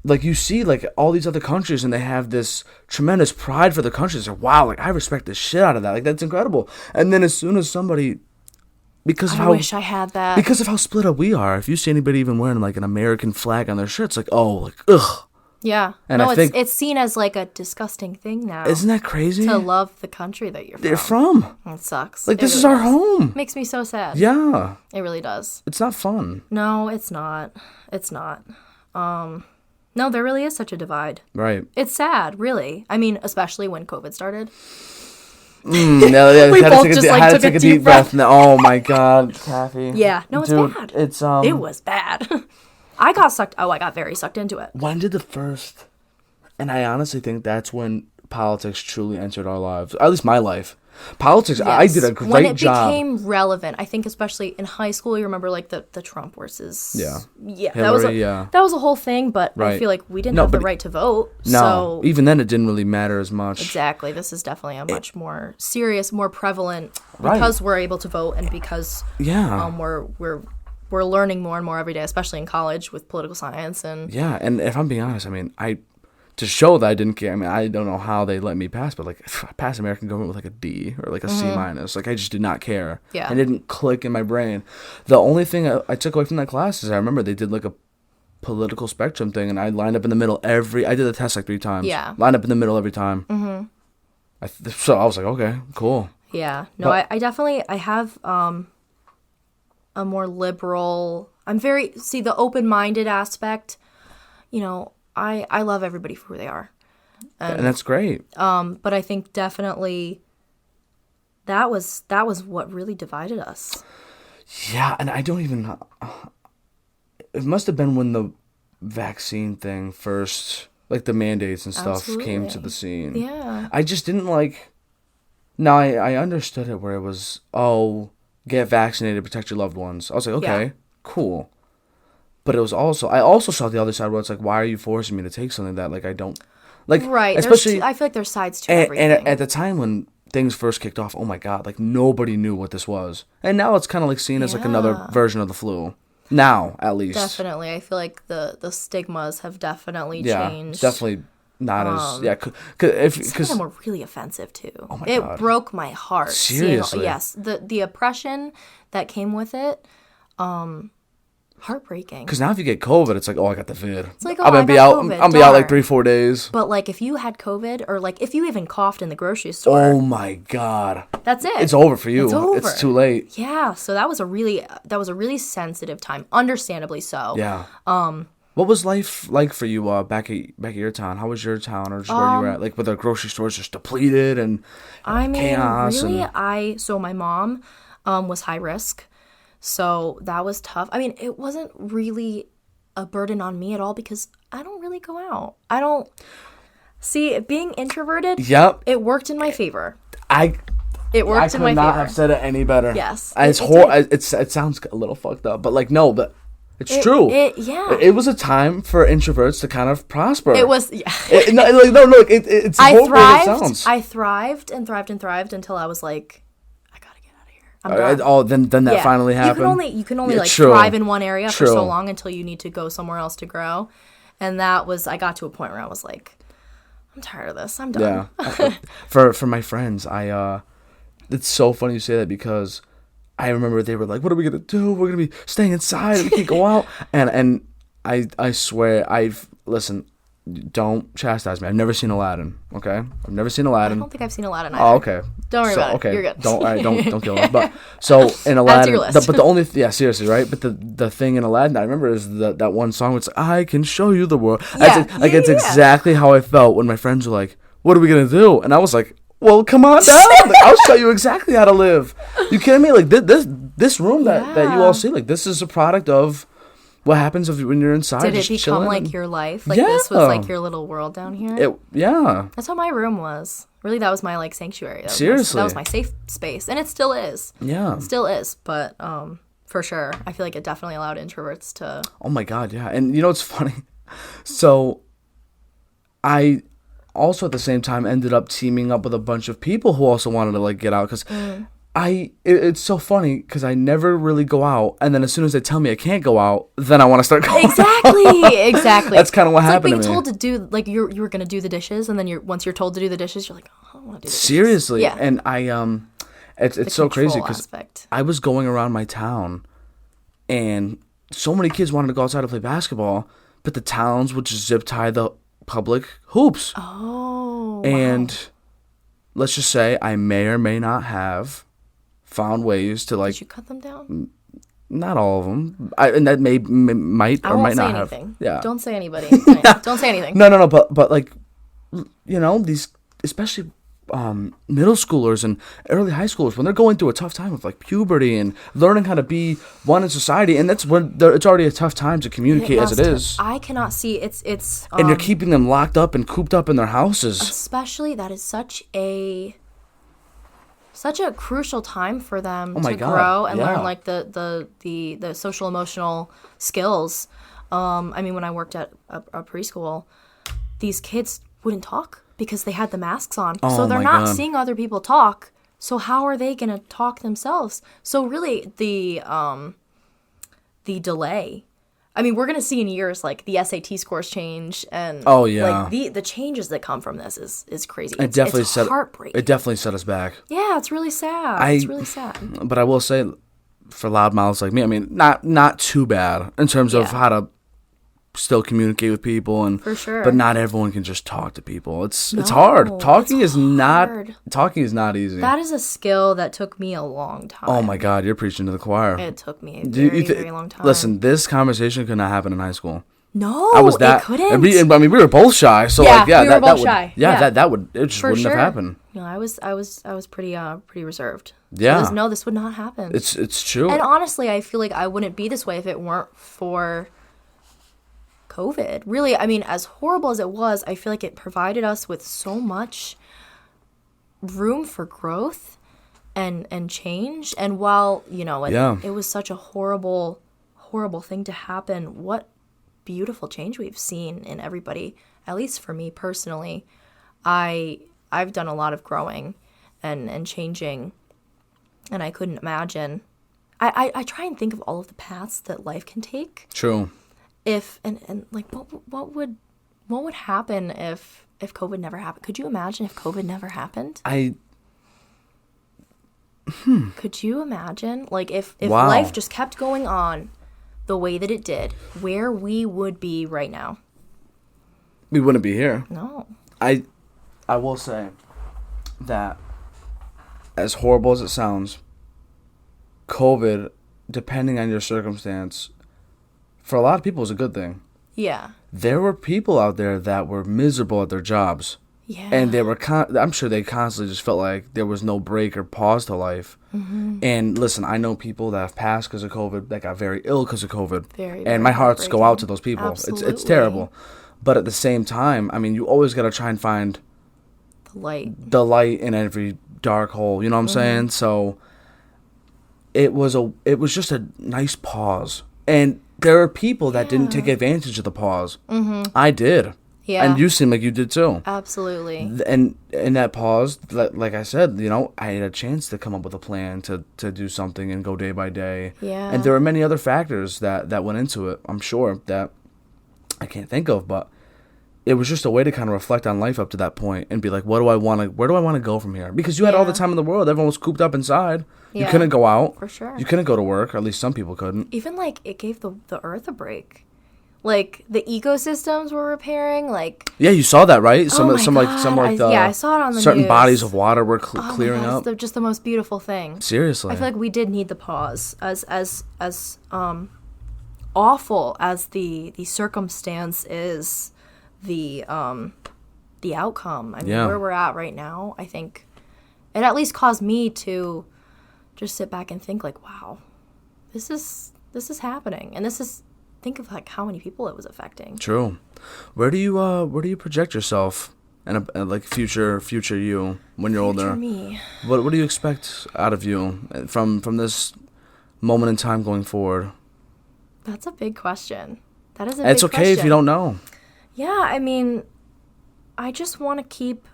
like, you see, like, all these other countries, and they have this tremendous pride for the countries. Like, wow, like, I respect the shit out of that. Like, that's incredible. And then as soon as somebody... I wish I had that. Because of how split up we are. If you see anybody even wearing, like, an American flag on their shirt, it's like, oh, like, ugh. Yeah. And I think it's seen as like a disgusting thing now. Isn't that crazy? To love the country that you're They're from. It sucks. Like, this is our home. Makes me so sad. Yeah. It really does. It's not fun. No, it's not. It's not. No, there really is such a divide. Right. It's sad, really. I mean, especially when COVID started. No, we both just took a deep breath. Oh my God, Kathy. Yeah. No, it's bad. It was bad. I got very sucked into it. When did and I honestly think that's when politics truly entered our lives. At least my life. Politics, yes. I did a great job. When it became relevant, I think especially in high school, you remember like the Trump versus... Yeah. Hillary, that was a whole thing, but right. I feel like we didn't have the right to vote. No, so even then it didn't really matter as much. Exactly. This is definitely a much more serious, more prevalent, because we're able to vote and because we're learning more and more every day, especially in college with political science. And if I'm being honest, I mean, to show that I didn't care, I mean, I don't know how they let me pass, but like, I passed American government with like a D or like a C minus. Like, I just did not care. Yeah. It didn't click in my brain. The only thing I took away from that class is I remember they did like a political spectrum thing, and I lined up in the middle I did the test like 3 times. Yeah. Lined up in the middle every time. Mm-hmm. So I was like, okay, cool. Yeah. No, I have a more liberal, the open-minded aspect, I love everybody for who they are. And that's great. But I think definitely that was what really divided us. Yeah, and I don't even... It must have been when the vaccine thing first, like the mandates and stuff came to the scene. Yeah. I just didn't like... Now, I understood it where it was, get vaccinated, protect your loved ones. I was like, okay, cool. But it was also... I also saw the other side where it's like, why are you forcing me to take something that, like, I don't... Like, right. Especially... I feel like there's sides to everything. And at the time when things first kicked off, oh my God, like, nobody knew what this was. And now it's kind of like seen as like another version of the flu. Now, at least. Definitely. I feel like the stigmas have definitely changed. Definitely not as... Yeah, some of them were really offensive, too. Oh my God. God. It broke my heart. Seriously? Yes. The oppression that came with it... heartbreaking. Because now if you get COVID, it's like, I got the vid. It's like, I'm gonna be out. I'm gonna be out like 3-4 days. But like, if you had COVID, or like if you even coughed in the grocery store, oh my God, that's it. It's over for you. It's over. It's too late. Yeah. So that was a really sensitive time, understandably so. Yeah. What was life like for you back at your town? How was your town, or just where you were at? Like, were the grocery stores just depleted and chaos? So my mom was high risk. So that was tough. I mean, it wasn't really a burden on me at all because I don't really go out. I don't... See, being introverted, it worked in my favor. It worked in my favor. I could not have said it any better. Yes. It sounds a little fucked up, but like, no, but it's true. It was a time for introverts to kind of prosper. It was, it's more than it sounds. I thrived and thrived and thrived until I was like... Then that finally happened. You can only thrive in one area for so long until you need to go somewhere else to grow. And I got to a point where I was like, I'm tired of this. I'm done. Yeah. For my friends, it's so funny you say that because I remember they were like, what are we going to do? We're going to be staying inside. We can't go out. And I swear, listen, don't chastise me. I've never seen Aladdin, okay? I've never seen I Aladdin. don't think I've seen Aladdin either. Oh, okay. Don't worry about it. Okay. You're good. Don't, all right, don't kill me. But, so, in Aladdin, your list. but the only, yeah, seriously, right? But the thing in Aladdin I remember is that one song where it's like, I can show you the world. Yeah. It's exactly how I felt when my friends were like, what are we going to do? And I was like, well, come on down. Like, I'll show you exactly how to live. You kidding me? Like, this room that you all see, like, this is a product of what happens when you're inside. Did it just become chilling like your life? Like this was like your little world down here? Yeah. That's how my room was. Really, that was my like sanctuary. Seriously. That was my safe space. And it still is. Yeah. It still is. But for sure, I feel like it definitely allowed introverts to... Oh my God, yeah. And you know what's funny? So I also at the same time ended up teaming up with a bunch of people who also wanted to like get out because it's so funny because I never really go out, and then as soon as they tell me I can't go out, then I want to start going Exactly. That's kind of what happened like being to me. told to do, like you were going to do the dishes, and then once you're told to do the dishes, you're like, oh, I don't want to do the dishes. Seriously. Yeah. And I it's so crazy because I was going around my town, and so many kids wanted to go outside to play basketball, but the towns would just zip tie the public hoops. Oh. And wow. let's just say I may or may not have found ways to like... Did you cut them down? Not all of them. And that might or might not have. Yeah. Don't say anybody. Don't say anything. No. But like, you know, these especially middle schoolers and early high schoolers when they're going through a tough time of like puberty and learning how to be one in society, and that's when it's already a tough time to communicate as it is. I cannot see it's. And you're keeping them locked up and cooped up in their houses. Especially that is such a crucial time for them to grow and learn like the social emotional skills. I mean, when I worked at a preschool, these kids wouldn't talk because they had the masks on. So they're not seeing other people talk. So how are they going to talk themselves? So really the delay. I mean, we're going to see in years like the SAT scores change and like the changes that come from this is crazy. It's heartbreaking. It definitely set us back. Yeah, it's really sad. It's really sad. But I will say, for loudmouths like me, I mean, not too bad in terms of how to still communicate with people, and for sure. But not everyone can just talk to people. It's hard. Talking is not easy. That is a skill that took me a long time. Oh my God, you're preaching to the choir. It took me a very long time. Listen, this conversation could not happen in high school. No, it couldn't. I mean, we were both shy, so we were both shy. It just wouldn't have happened. No, I was pretty reserved. Yeah. So this would not happen. It's true. And honestly, I feel like I wouldn't be this way if it weren't for COVID. Really, I mean, as horrible as it was, I feel like it provided us with so much room for growth and change. And while, it was such a horrible thing to happen, what beautiful change we've seen in everybody. At least for me personally, I've done a lot of growing and changing, and I couldn't imagine. I try and think of all of the paths that life can take. True. If and like what would happen if COVID never happened? Could you imagine if COVID never happened? Could you imagine like if life just kept going on the way that it did, where we would be right now? We wouldn't be here. No. I will say that as horrible as it sounds, COVID, depending on your circumstance, for a lot of people, is a good thing. Yeah. There were people out there that were miserable at their jobs. Yeah. And they were, I'm sure they constantly just felt like there was no break or pause to life. Mm-hmm. And listen, I know people that have passed because of COVID, that got very ill because of COVID. Very my hearts go out to those people. Absolutely. It's terrible. But at the same time, I mean, you always got to try and find the light in every dark hole. You know what I'm saying? So it was just a nice pause. And there are people that didn't take advantage of the pause. Mm-hmm. I did. Yeah. And you seem like you did too. Absolutely. And in that pause, like I said, I had a chance to come up with a plan to do something and go day by day. Yeah. And there were many other factors that went into it, I'm sure, that I can't think of, but it was just a way to kind of reflect on life up to that point and be like, where do I want to go from here? Because you had all the time in the world. Everyone was cooped up inside. Yeah. You couldn't go out. For sure. You couldn't go to work, or at least some people couldn't. Even like it gave the earth a break. like the ecosystems were repairing. Like, Yeah, you saw that, right? oh my Some God. the Yeah, I saw it on the certain news. bodies of water were Oh my clearing God, up. it's just the most beautiful thing. Seriously. I feel like we did need the pause, as awful as the circumstance is, the outcome. I mean, Yeah. where we're at right now, I think it at least caused me to just sit back and think like, wow, this is happening, and think of like how many people it was affecting. True. Where do you project yourself and like future you when you're Future older? me. What do you expect out of you from this moment in time going forward? That's a big question. That is a It's big okay if you question. don't know. Yeah, I mean, I just want to keep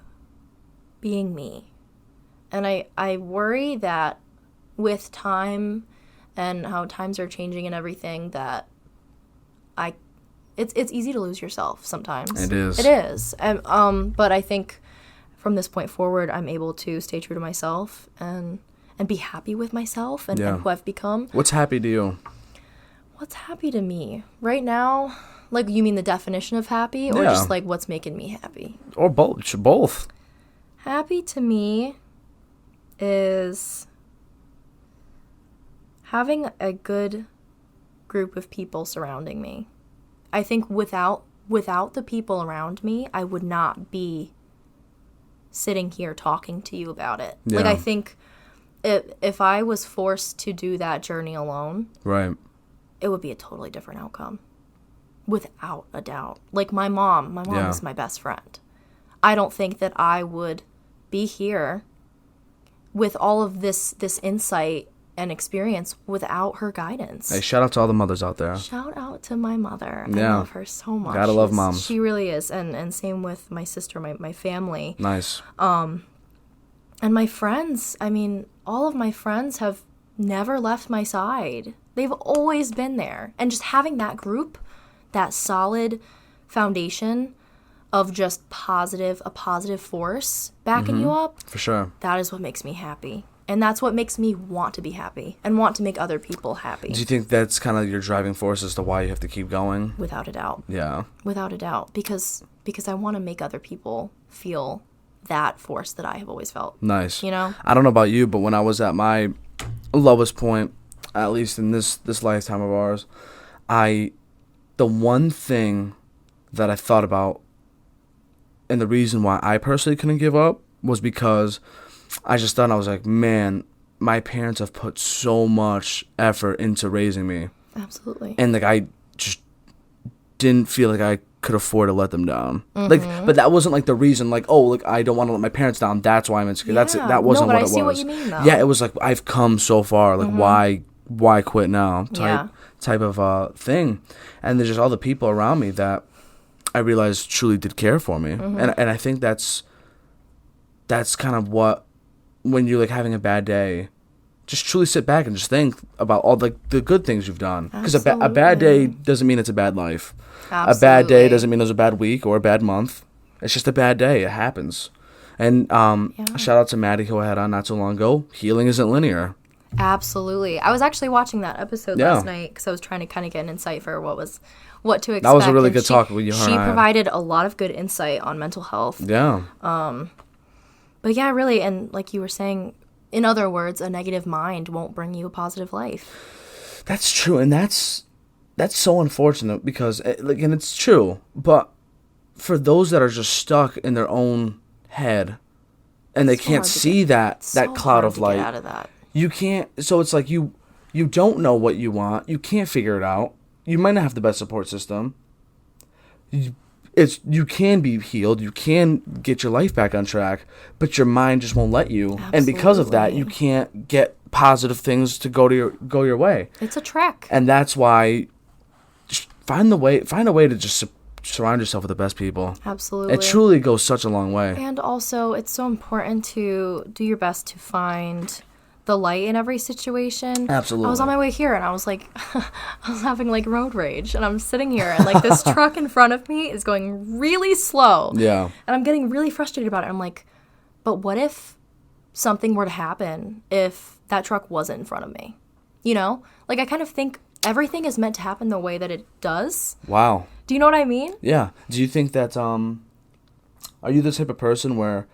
being me. And I worry that with time and how times are changing and everything, that it's easy to lose yourself sometimes. It is. It is. But I think from this point forward, I'm able to stay true to myself and be happy with myself and who I've become. What's happy to you? What's happy to me right now? Like, you mean the definition of happy, or just like what's making me happy? Or both. Both. Happy to me is having a good group of people surrounding me. I think without the people around me, I would not be sitting here talking to you about it. Yeah. Like, I think if I was forced to do that journey alone, Right. it would be a totally different outcome. Without a doubt. Like, my mom is my best friend. I don't think that I would be here with all of this insight and experience without her guidance. Hey, shout out to all the mothers out there. Shout out to my mother. Yeah. I love her so much. Gotta love moms. She really is. And same with my sister, my family. Nice. And my friends. I mean, all of my friends have never left my side. They've always been there. And just having that group, that solid foundation of just a positive force backing you up, For sure. that is what makes me happy. And that's what makes me want to be happy and want to make other people happy. Do you think that's kind of your driving force as to why you have to keep going? Without a doubt. Yeah. Without a doubt. Because I want to make other people feel that force that I have always felt. Nice. You know? I don't know about you, but when I was at my lowest point, at least in this lifetime of ours, the one thing that I thought about, and the reason why I personally couldn't give up, was because I just thought, I was like, man, my parents have put so much effort into raising me. Absolutely. And like, I just didn't feel like I could afford to let them down. Like, but that wasn't like the reason, like, oh, like, I don't want to let my parents down, that's why I'm insecure. Yeah. That wasn't No, but what I it see was. what you mean, though. Yeah, it was like, I've come so far, like, why quit now type of thing. And there's just all the people around me that I realized truly did care for me. And I think that's kind of what, when you're like having a bad day, just truly sit back and just think about all the good things you've done. Because a bad day doesn't mean it's a bad life. Absolutely. A bad day doesn't mean it was a bad week or a bad month. It's just a bad day. It happens. And shout out to Maddie, who I had on not so long ago. Healing isn't linear. Absolutely. I was actually watching that episode last night because I was trying to kind of get an insight for what to expect. That was a really And good talk with you. She provided a lot of good insight on mental health. Yeah. But yeah, really, and like you were saying, in other words, a negative mind won't bring you a positive life. That's true, and that's so unfortunate because, and it's true, but for those that are just stuck in their own head and they can't see that cloud of light, get out of that. You can't. So it's like you don't know what you want. You can't figure it out. You might not have the best support system. You can be healed. You can get your life back on track, but your mind just won't let you. Absolutely. And because of that, you can't get positive things to go your way. It's a trek. And that's why just find a way to just surround yourself with the best people. Absolutely. It truly goes such a long way. And also, it's so important to do your best to find the light in every situation. Absolutely. I was on my way here and I was like, I was having like road rage, and I'm sitting here and like this truck in front of me is going really slow. Yeah. And I'm getting really frustrated about it. I'm like, but what if something were to happen if that truck wasn't in front of me? You know? Like, I kind of think everything is meant to happen the way that it does. Wow. Do you know what I mean? Yeah. Do you think that are you the type of person where,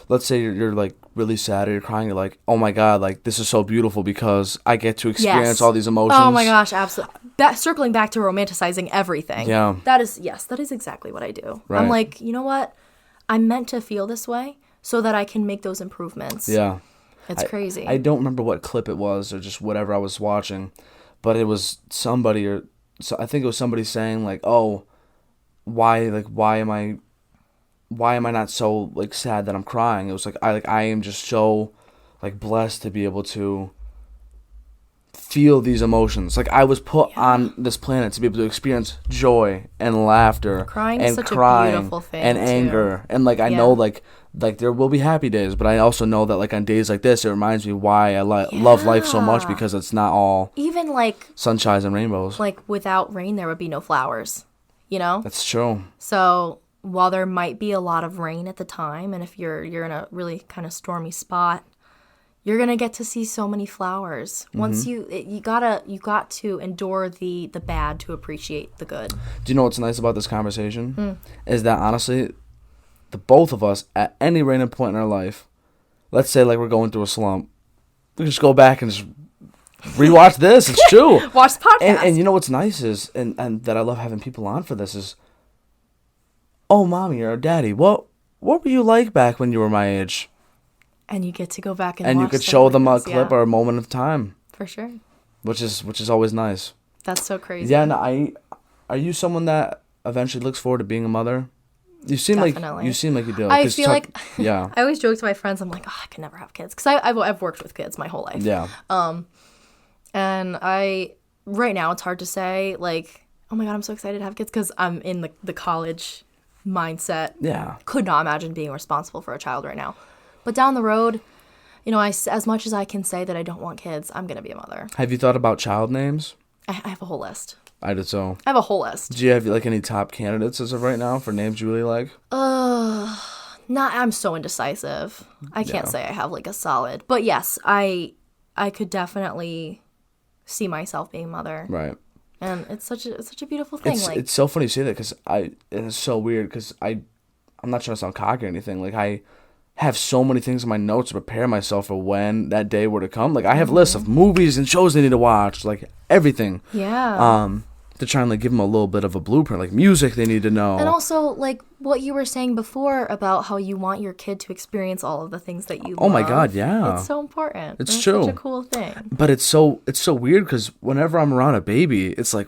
let's say you're like really sad or you're crying, you're like, oh my God, like this is so beautiful because I get to experience all these emotions. Oh my gosh, absolutely. Circling back to romanticizing everything. Yeah. That is exactly what I do. Right. I'm like, you know what? I'm meant to feel this way so that I can make those improvements. Yeah. It's crazy. I don't remember what clip it was or just whatever I was watching, but it was somebody I think it was somebody saying like, oh, why am I not so like sad that I'm crying? It was like I am just so like blessed to be able to feel these emotions. Like I was put on this planet to be able to experience joy and laughter Crying and is such crying a beautiful thing and too. anger. And like I know like there will be happy days, but I also know that like on days like this it reminds me why I love life so much, because it's not all even like sunshines and rainbows. like without rain there would be no flowers, you know? That's true. So while there might be a lot of rain at the time, and if you're in a really kind of stormy spot, you're gonna get to see so many flowers. Once you got to endure the bad to appreciate the good. Do you know what's nice about this conversation? Is that honestly, the both of us at any random point in our life, let's say like we're going through a slump, we just go back and just rewatch this. It's true. Watch the podcast. And you know what's nice is, and that I love having people on for this is, oh, mommy or daddy, what were you like back when you were my age? And you get to go back and you watch could stuff show like them a this, clip or a moment of time. For sure. Which is always nice. That's so crazy. Yeah, no, are you someone that eventually looks forward to being a mother? You seem Definitely. like you do. I feel like yeah. I always joke to my friends. I'm like, oh, I could never have kids because I've worked with kids my whole life. Yeah. And right now it's hard to say like, oh my God, I'm so excited to have kids because I'm in the college mindset. Yeah. Could not imagine being responsible for a child right now. But down the road, you know, as much as I can say that I don't want kids, I'm gonna be a mother. Have you thought about child names? I have a whole list. I did so. I have a whole list. Do you have like any top candidates as of right now for names you really like? I'm so indecisive. I can't say I have like a solid. But yes, I could definitely see myself being a mother. Right. And it's such a beautiful thing. It's so funny you say that because it's so weird because I'm not trying to sound cocky or anything. Like I have so many things in my notes to prepare myself for when that day were to come. Like I have lists of movies and shows they need to watch, like everything. Yeah. To try and like give them a little bit of a blueprint, like music they need to know. And also like what you were saying before about how you want your kid to experience all of the things that you love. Oh my God, yeah. It's so important. It's true. Such a cool thing. But it's so weird because whenever I'm around a baby, it's like,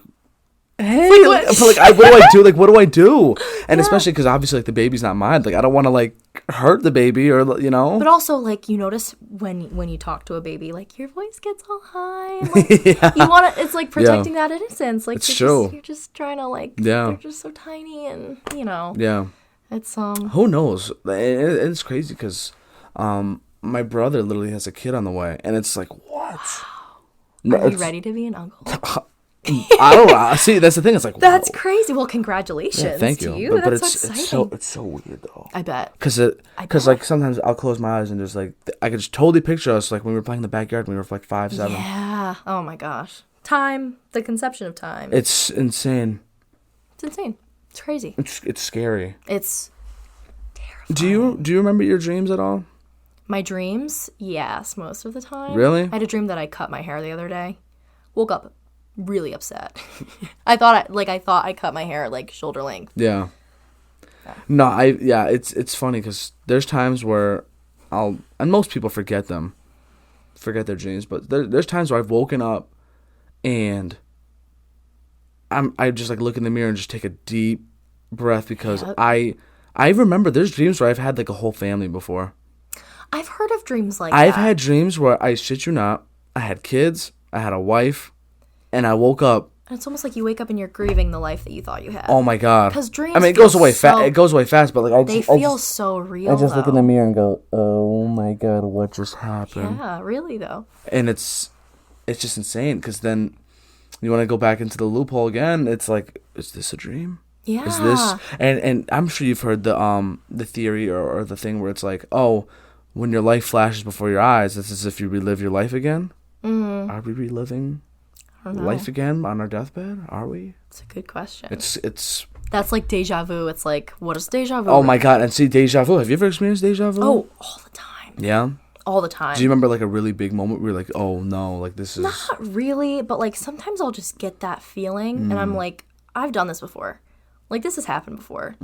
hey, What? what do I do? Like, what do I do? And especially because obviously, like, the baby's not mine. Like, I don't want to like hurt the baby or you know. But also, like, you notice when you talk to a baby, like your voice gets all high. And, like, you want to. It's like protecting that innocence. Like, it's true. You're just trying to like. Yeah. They're just so tiny, and you know. Yeah. It's Who knows? It's crazy because, my brother literally has a kid on the way, and it's like, what? Wow. Are you ready to be an uncle? I don't know. See, that's the thing. It's like, That's whoa. crays. Well, congratulations. Yeah, thank to you. But That's so exciting. it's so weird though. I bet. Because like sometimes I'll close my eyes and just like I could just totally picture us like when we were playing in the backyard when we were like 5, 7. Yeah. Oh my gosh. Time. The conception of time. It's insane. It's insane. It's crazy. It's scary. It's terrifying. Do you remember your dreams at all? My dreams? Yes, most of the time. Really? I had a dream that I cut my hair the other day. Woke up really upset. I thought I cut my hair like shoulder length. Yeah. No, it's funny because there's times where and most people forget their dreams, but there's times where I've woken up and I just like look in the mirror and just take a deep breath because I remember there's dreams where I've had like a whole family before. I've heard of dreams like that. I've had dreams where I shit you not, I had kids, I had a wife, and I woke up. And it's almost like you wake up and you're grieving the life that you thought you had. Oh my God! Because dreams. I mean, it goes away fast. It goes away fast, but like they feel so real. I just look in the mirror and go, "Oh my God, what just happened?" Yeah, really though. And it's just insane because then you want to go back into the loophole again. It's like, is this a dream? Yeah. Is this? And I'm sure you've heard the theory or the thing where it's like, oh, when your life flashes before your eyes, it's as if you relive your life again. Mm-hmm. Are we reliving I don't know. life again on our deathbed? Are we? It's a good question. It's. That's like deja vu. It's like, what is deja vu? Oh my god! And see, deja vu. Have you ever experienced deja vu? Oh, all the time. Yeah. All the time. Do you remember like a really big moment where you're like, oh no, like this is. Not really, but like sometimes I'll just get that feeling, and I'm like, I've done this before. Like this has happened before.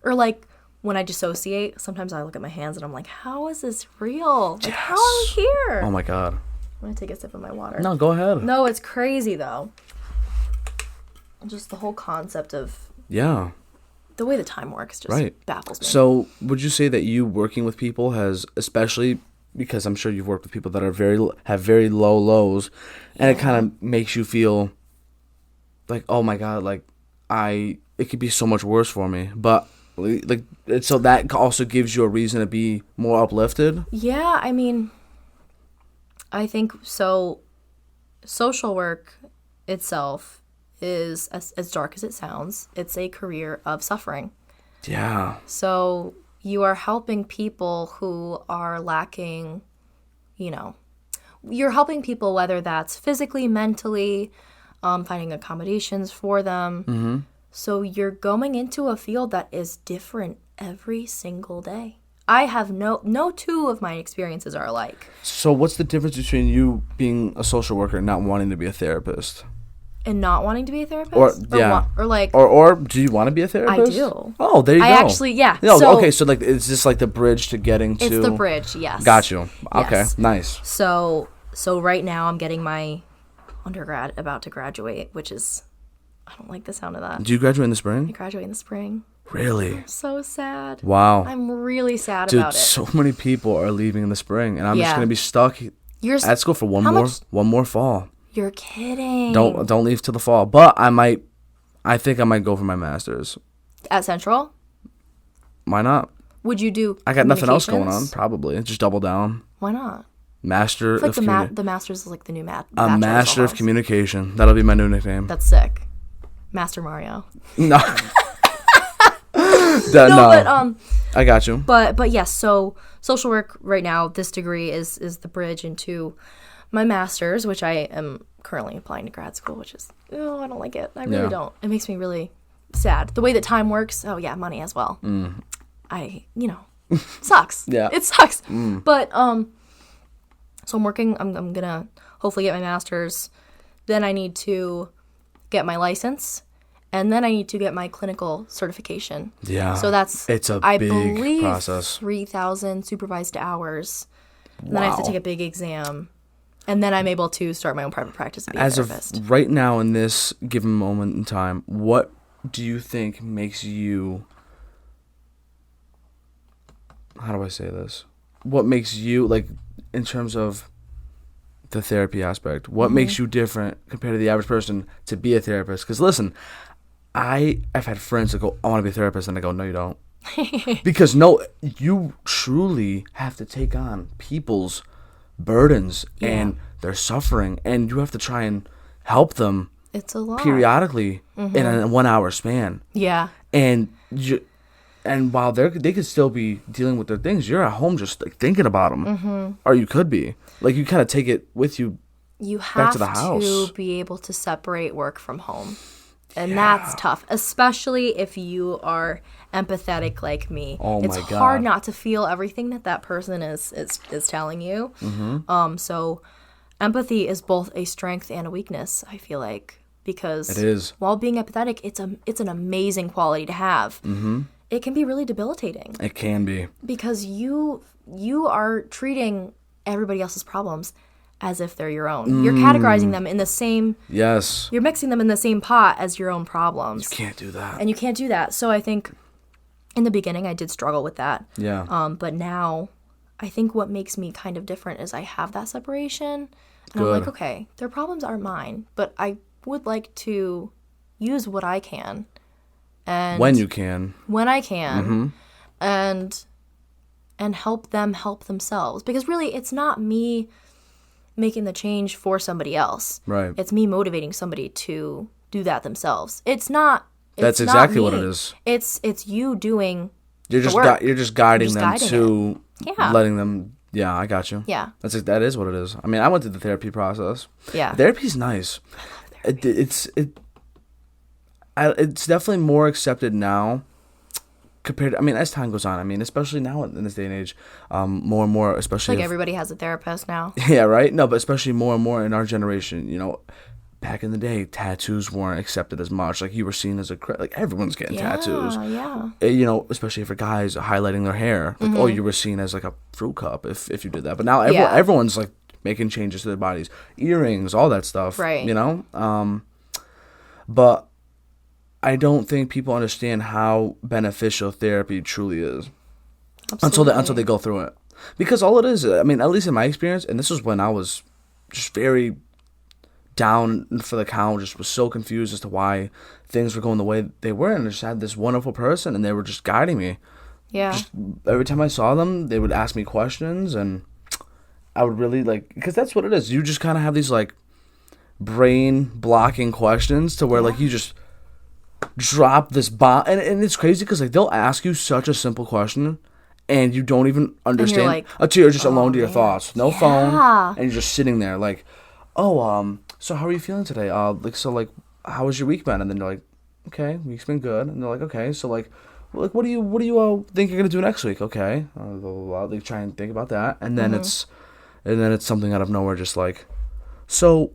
Or like when I dissociate, sometimes I look at my hands and I'm like, how is this real? Like, how are we here? Oh my god. I'm gonna take a sip of my water. No, go ahead. No, it's crazy though. Just the whole concept of Yeah. the way the time works just baffles me. So, would you say that you working with people has, especially because I'm sure you've worked with people that are have very low lows, and it kind of makes you feel like, oh my god, like it could be so much worse for me, but like so that also gives you a reason to be more uplifted. Yeah, I mean, I think so. Social work itself is as dark as it sounds. It's a career of suffering. Yeah. So you are helping people who are lacking, you're helping people, whether that's physically, mentally, finding accommodations for them. Mm-hmm. So you're going into a field that is different every single day. I have no two of my experiences are alike. So what's the difference between you being a social worker and not wanting to be a therapist? And not wanting to be a therapist? Or do you want to be a therapist? I do. Oh, there you go. I actually, yeah. No, so, okay, so like, is this like the bridge to getting to... It's the bridge, yes. Got you. Okay, Yes. nice. So right now I'm getting my undergrad, about to graduate, which is, I don't like the sound of that. Do you graduate in the I spring? graduate in the spring. Really? I'm so sad. Wow. I'm really sad Dude, about it. so many people are leaving in the spring, and I'm just Yeah. going to be stuck at school for one more fall. You're kidding. Don't leave till the fall. But I think I might go for my master's. At Central? Why not? Would you do I got nothing else going on, communications? probably. Just double down. Why not? Master It's like of the master's is like the new a bachelor's master of almost. communication. That'll be my new nickname. That's sick. Master Mario. No. But I got you. But yes, so social work right now, this degree is the bridge into my master's, which I am currently applying to grad school, which is, I don't like it. I really don't. It makes me really sad. The way that time works, money as well. Sucks. Yeah. It sucks. But, so I'm working, I'm gonna hopefully get my master's. Then I need to get my license. And then I need to get my clinical certification. Yeah. So it's a I big believe, process. 3,000 supervised hours. And Wow. then I have to take a big exam. And then I'm able to start my own private practice and be a As therapist. of right now in this given moment in time, what do you think makes you... How do I say this? What makes you, like, in terms of the therapy aspect, what makes you different compared to the average person to be a therapist? Because listen, I've had friends that go, I want to be a therapist, and I go, no, you don't. Because you truly have to take on people's burdens and their suffering, and you have to try and help them It's a lot. periodically in a 1 hour span. Yeah. And while they could still be dealing with their things, you're at home just like thinking about them, or you could be like, you kind of take it with you. You have back to the house. to be able to separate work from home. And that's tough, especially if you are empathetic like me. Oh it's my God. hard not to feel everything that person is telling you. So empathy is both a strength and a weakness, I feel like, because It is. while being empathetic, it's an amazing quality to have. It can be really debilitating It can be. because you are treating everybody else's problems as if they're your own. You're categorizing them in the same... Yes. You're mixing them in the same pot as your own problems. You can't do that. And you can't do that. So I think in the beginning I did struggle with that. Yeah. But now I think what makes me kind of different is I have that separation. And I'm Good. like, okay, their problems aren't mine, but I would like to use what I can. And When you can. when I can, and help them help themselves. Because really, it's not me making the change for somebody else. Right. It's me motivating somebody to do that themselves. It's not. That's it's not exactly what me. it is. It's you doing. You're just work. you're just guiding Just them guiding to Yeah. letting them. Yeah, I got you. Yeah. That is what it is. I mean, I went through the therapy process. Yeah. Therapy's nice. It's definitely more accepted now compared to, I mean, as time goes on. I mean, especially now in this day and age, more and more, especially Like everybody has a therapist now. yeah, right. No, but especially more and more in our generation. Back in the day, tattoos weren't accepted as much. Like you were seen as like everyone's getting tattoos. Yeah. Especially for guys highlighting their hair. Like you were seen as like a fruit cup if you did that. But now everyone's like making changes to their bodies, earrings, all that stuff. Right. But I don't think people understand how beneficial therapy truly is until they go through it. Because all it is, I mean, at least in my experience, and this was when I was just very down for the count, just was so confused as to why things were going the way they were, and I just had this wonderful person, and they were just guiding me. Yeah. Just every time I saw them, they would ask me questions, and I would really because that's what it is. You just kind of have these like brain blocking questions to where like you just drop this bomb, and it's crazy because like they'll ask you such a simple question and you don't even understand like, until you're just alone to your thoughts, no phone, and you're just sitting there like, so how are you feeling today? How was your week been? And then you're like, okay, week's been good. And they're like, okay, so what do you think you're gonna do next week? Okay, blah, blah, blah. They try and think about that, and then it's something out of nowhere, just like, so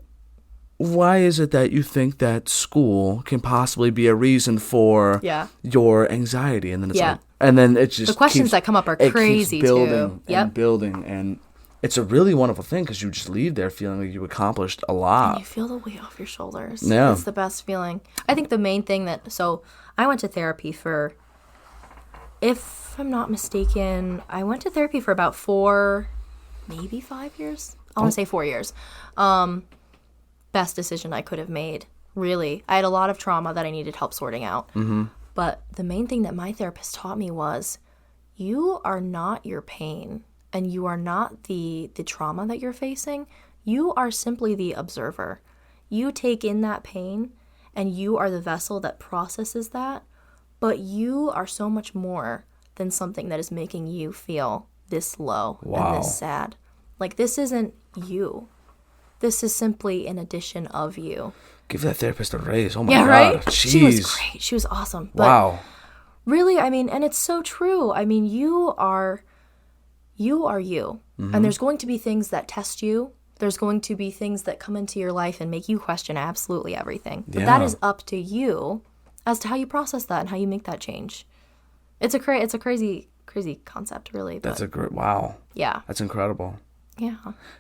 why is it that you think that school can possibly be a reason for your anxiety? And then it's like, and then it's just the questions that come up are crazy building too. And building, and it's a really wonderful thing because you just leave there feeling like you accomplished a lot. And you feel the weight off your shoulders. Yeah, it's the best feeling. I think the main thing so I went to therapy for, if I'm not mistaken, I went to therapy for about 4, maybe 5 years. I want to say 4 years. Best decision I could have made, really. I had a lot of trauma that I needed help sorting out. Mm-hmm. But the main thing that my therapist taught me was, you are not your pain, and you are not the trauma that you're facing. You are simply the observer. You take in that pain, and you are the vessel that processes that, but you are so much more than something that is making you feel this low and this sad. Like, this isn't you. This is simply an addition of you. Give that therapist a raise. Oh my God. Right? Jeez. She was great. She was awesome. But really, I mean, and it's so true. I mean, you are you. Mm-hmm. And there's going to be things that test you. There's going to be things that come into your life and make you question absolutely everything. But that is up to you as to how you process that and how you make that change. It's a crazy concept, really. That's a great, wow. Yeah. That's incredible. Yeah.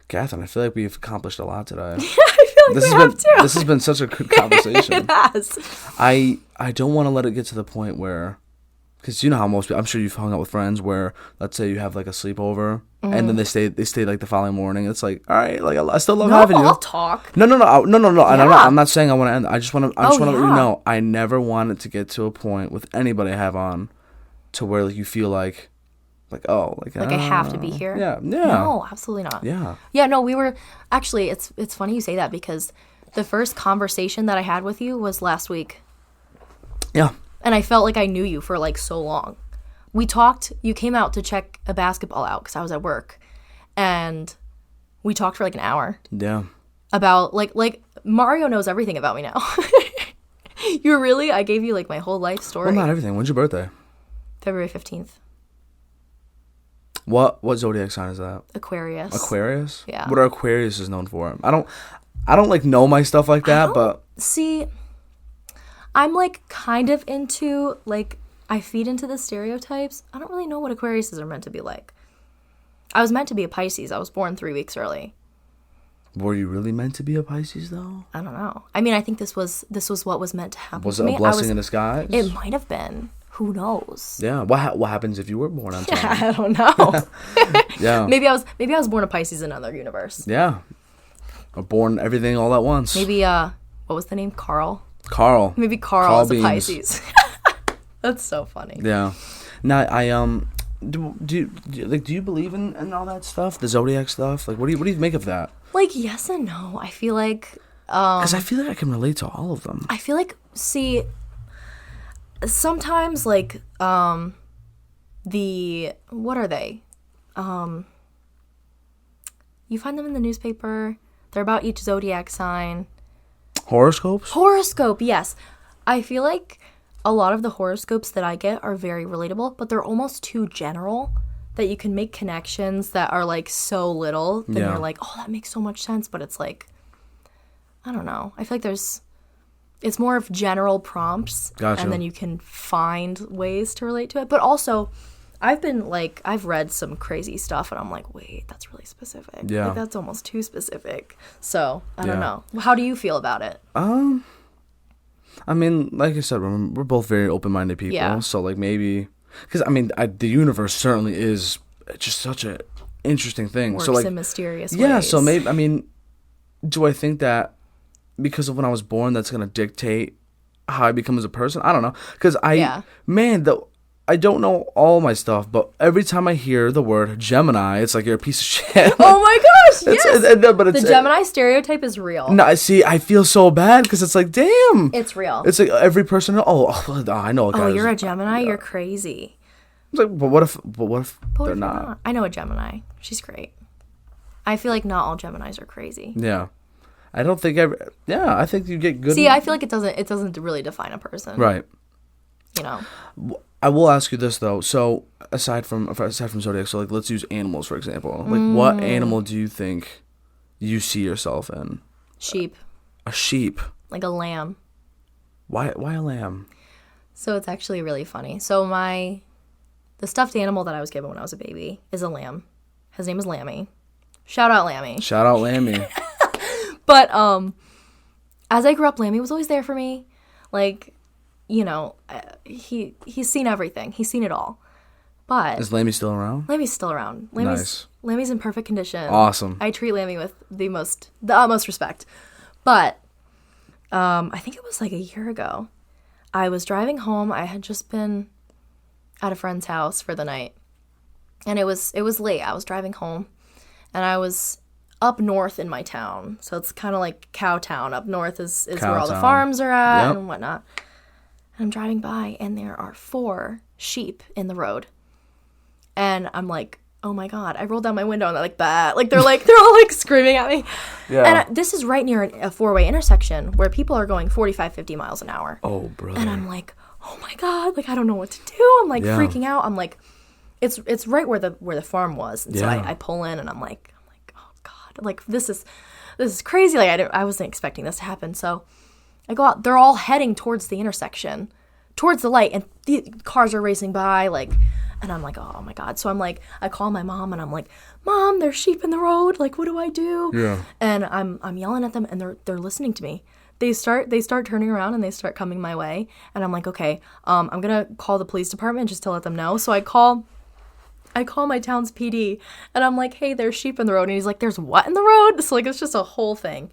Catherine, I feel like we've accomplished a lot today. I feel like this has been such a good conversation. It has. I don't want to let it get to the point where, because you know how most people, I'm sure you've hung out with friends where, let's say you have like a sleepover, and then they stay like the following morning. It's like, all right, like I still love having you. I'll talk. No. Yeah. I'm not saying I want to end. I just want to let you know, I never want it to get to a point with anybody I have on, to where like you feel like I have to be here. Yeah. No, absolutely not. Yeah. No, we were actually. It's funny you say that, because the first conversation that I had with you was last week. Yeah. And I felt like I knew you for like so long. We talked. You came out to check a basketball out because I was at work, and we talked for like an hour. Yeah. About like Mario knows everything about me now. I gave you like my whole life story. Well, not everything. When's your birthday? February 15th. What zodiac sign is that? Aquarius. Aquarius? Yeah. What are Aquarius is known for? I don't like know my stuff like that, but see, I'm like kind of into like, I feed into the stereotypes. I don't really know what Aquariuses are meant to be like. I was meant to be a Pisces. I was born 3 weeks early. Were you really meant to be a Pisces though? I don't know. I mean, I think this was what was meant to happen. Was it a blessing in disguise? It might have been. Who knows? Yeah. What happens if you were born on time? I don't know. Yeah. Maybe I was born a Pisces in another universe. Yeah. Or born everything all at once. Maybe what was the name? Carl. Maybe Carl is a Pisces. That's so funny. Yeah. Now do you believe in all that stuff, the zodiac stuff? Like, what do you make of that? Like, yes and no. I feel like because I feel like I can relate to all of them. I feel like, see, sometimes like what are they? You find them in the newspaper. They're about each zodiac sign. Horoscopes? Horoscope, yes. I feel like a lot of the horoscopes that I get are very relatable, but they're almost too general that you can make connections that are like so little. Then you're like, oh, that makes so much sense. But it's like, I don't know. I feel like it's more of general prompts. Gotcha. And then you can find ways to relate to it. But also, I've read some crazy stuff and I'm like, wait, that's really specific. Yeah. Like, that's almost too specific. So, I don't know. How do you feel about it? I mean, like I said, we're both very open-minded people. Yeah. So, like, maybe... Because, I mean, the universe certainly is just such an interesting thing. Works so, like, in mysterious ways. Yeah, so maybe... I mean, do I think that because of when I was born, that's going to dictate how I become as a person? I don't know. Because I don't know all my stuff, but every time I hear the word Gemini, it's like you're a piece of shit. Oh my gosh, yes! But the Gemini stereotype is real. No, see, I feel so bad because it's like, damn. It's real. It's like every person, I know a guy. Oh, you're a Gemini? You're crazy. It's like, but what if they're not? I know a Gemini. She's great. I feel like not all Geminis are crazy. Yeah. I don't think I think you get good. See, I feel like it doesn't really define a person. Right. You know. I will ask you this though. So aside from zodiac, so like let's use animals for example. Like what animal do you think you see yourself in? Sheep. A sheep. Like a lamb. Why a lamb? So it's actually really funny. So the stuffed animal that I was given when I was a baby is a lamb. His name is Lammy. Shout out Lammy. Shout out Lammy. But as I grew up, Lammy was always there for me. Like, you know, he's seen everything. He's seen it all. But is Lammy still around? Lammy's still around. Nice. Lammy's in perfect condition. Awesome. I treat Lammy with the utmost respect. But I think it was like a year ago. I was driving home. I had just been at a friend's house for the night. And it was late. I was driving home. And I was up north in my town. So it's kind of like Cowtown. Up north is where all the farms are at and whatnot. And I'm driving by, and there are 4 sheep in the road. And I'm like, oh my God. I rolled down my window, and they're like, bah. Like, they're all like screaming at me. Yeah. And this is right near a 4-way intersection where people are going 45, 50 miles an hour. Oh, brother. And I'm like, oh my God. Like, I don't know what to do. I'm like freaking out. I'm like, it's right where the farm was. And so I pull in, and I'm like, oh God. Like, this is crazy. Like, I wasn't expecting this to happen. So I go out. They're all heading towards the intersection, towards the light, and the cars are racing by, like, and I'm like, oh my God. So I'm like, I call my mom, and I'm like, Mom, there's sheep in the road. Like, what do I do? Yeah. And I'm yelling at them, and they're listening to me. They start turning around, and they start coming my way, and I'm like, okay, I'm gonna call the police department just to let them know. So I call my town's PD, and I'm like, hey, there's sheep in the road. And he's like, there's what in the road? So, like, it's just a whole thing.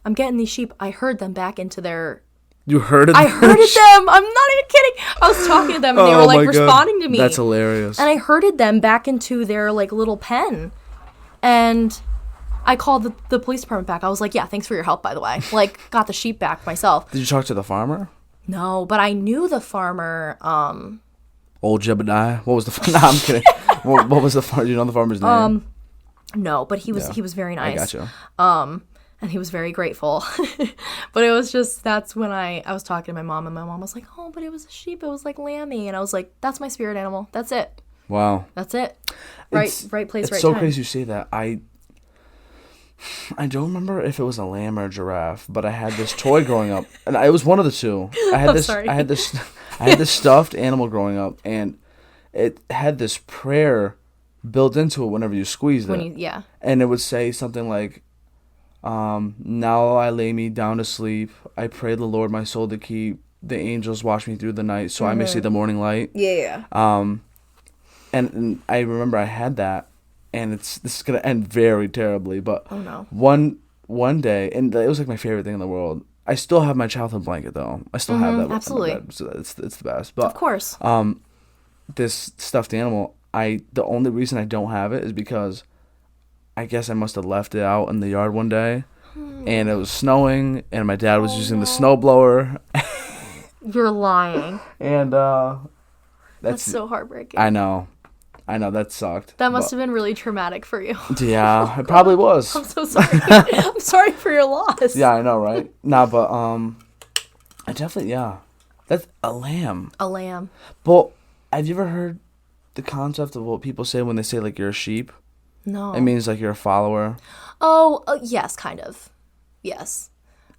I'm getting these sheep. I heard them back into their... You heard it? I herded them. I'm not even kidding. I was talking to them, and they were, like, responding to me. That's hilarious. And I herded them back into their, like, little pen. And I called the police department back. I was like, yeah, thanks for your help, by the way. Like, got the sheep back myself. Did you talk to the farmer? No, but I knew the farmer... Old Jebediah? What was the... No, I'm kidding. What was the farmer? Do you know the farmer's name? No, but he was very nice. I gotcha. And he was very grateful. But it was just, that's when I was talking to my mom, and my mom was like, oh, but it was a sheep. It was like Lammy. And I was like, that's my spirit animal. That's it. Wow. That's it. Right place, right time. It's so crazy you say that. I don't remember if it was a lamb or a giraffe, but I had this toy growing up, and it was one of the two. I had this stuffed animal growing up, and it had this prayer built into it whenever you squeezed it. And it would say something like, now I lay me down to sleep. I pray the Lord my soul to keep. The angels watch me through the night, so I may see the morning light. Yeah. And I remember I had that, and this is gonna end very terribly, but oh no. One day, and it was like my favorite thing in the world. I still have my childhood blanket though. I still have that. Absolutely. Bed, so it's the best. But of course. This stuffed animal, the only reason I don't have it is because I guess I must have left it out in the yard one day, and it was snowing, and my dad was using the snowblower. You're lying. And that's so heartbreaking. I know. I know that sucked. That must have been really traumatic for you. Yeah, it probably was. I'm so sorry. I'm sorry for your loss. Yeah, I know, right? Nah, but I definitely, yeah. That's a lamb. A lamb. But have you ever heard the concept of what people say when they say like you're a sheep? No. It means like you're a follower. Oh, yes, kind of. Yes.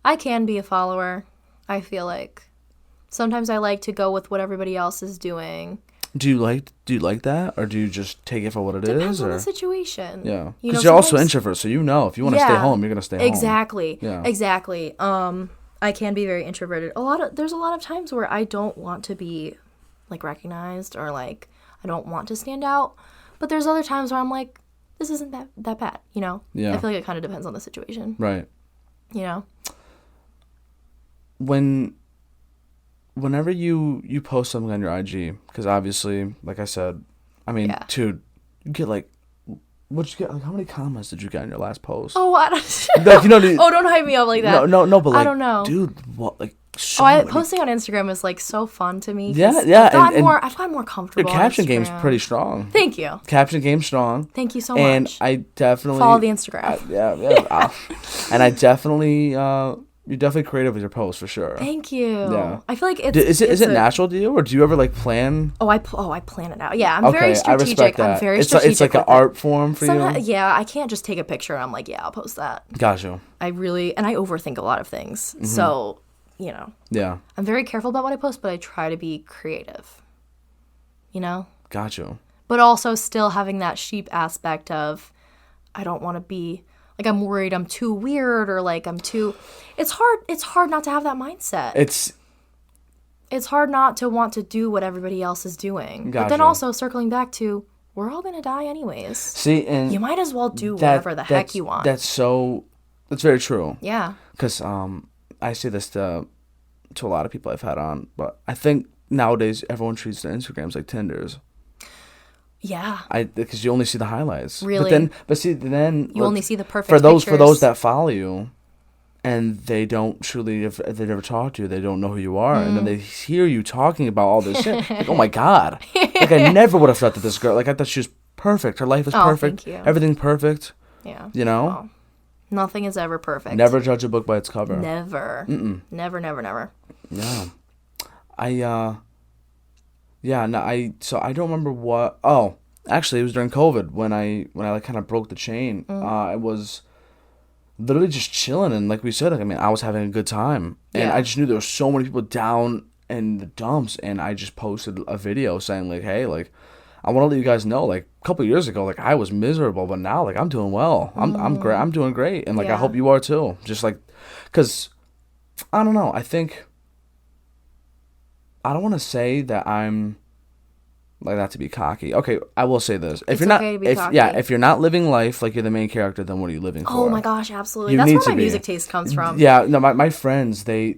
I can be a follower, I feel like. Sometimes I like to go with what everybody else is doing. Do you like that, or do you just take it for what it is? Depends on the situation. Yeah, You because know, you're also sometimes- introvert, so you know if you want to stay home, you're gonna stay home. Exactly. Yeah. Exactly. I can be very introverted. There's a lot of times where I don't want to be like recognized or like I don't want to stand out. But there's other times where I'm like, this isn't that bad, you know? Yeah. I feel like it kind of depends on the situation. Right. You know? Whenever you post something on your IG, because obviously, like I said, I mean, Yeah. dude, you get like, what'd you get? Like, how many comments did you get on your last post? Oh, I don't Like, you know, oh, don't hype me up like that. no, but like, I don't know. dude, what, like, so Oh, many- posting on Instagram is like so fun to me. 'Cause Yeah, yeah, I've gotten and more comfortable. your on caption game's Instagram. pretty strong. Thank you. Caption game's strong. Thank you so And much. I definitely Follow the Instagram. Yeah. And I definitely, you're definitely creative with your posts for sure. Thank you. Yeah. I feel like it's Is it natural to you, or do you ever like plan? I plan it out. Yeah, I'm Okay, very I strategic. respect that. I'm very It's strategic. like an with it. art form for you. Yeah, I can't just take a picture and I'm like, yeah, I'll post that. Got you. I overthink a lot of things. Mm-hmm. So, you know, Yeah. I'm very careful about what I post, but I try to be creative. You know? Got you. But also still having that sheep aspect of I don't want to be like I'm worried I'm too weird or like I'm too it's hard not to have that mindset. It's hard not to want to do what everybody else is doing. But then Gotcha. also circling back to we're all going to die anyways. See, and You might as well do whatever the heck you want. That's very true. Yeah. Because I say this to a lot of people I've had on, but I think nowadays everyone treats their Instagrams like Tinders. Yeah. Because you only see the highlights. Really? Then You only see the perfect for those pictures. that follow you, and they don't truly, if they never talked to you, they don't know who you are, and then they hear you talking about all this shit. Like, oh my god! Like I never would have thought that this girl. Like I thought she was perfect. Her life is perfect. Thank you. Everything's perfect. Yeah. You know. Well, nothing is ever perfect. Never judge a book by its cover. Never. Mm-mm. Never. Yeah. So I don't remember what. Oh, actually, it was during COVID when I like kind of broke the chain. I was literally just chilling, and like we said, like, I mean, I was having a good time, and Yeah. I just knew there were so many people down in the dumps, and I just posted a video saying like, hey, like, I want to let you guys know, like, a couple of years ago, like, I was miserable, but now, like, I'm doing well. I'm great. I'm doing great, and like, I Yeah. hope you are too. Just like, cause I don't know. I think I don't want to say that I'm like that to be cocky. Okay, I will say this: if It's you're not, okay to be if you're not living life like you're the main character, then what are you living for? Oh my gosh, absolutely. You That's need where to my be. music taste comes from. Yeah, no, my friends they've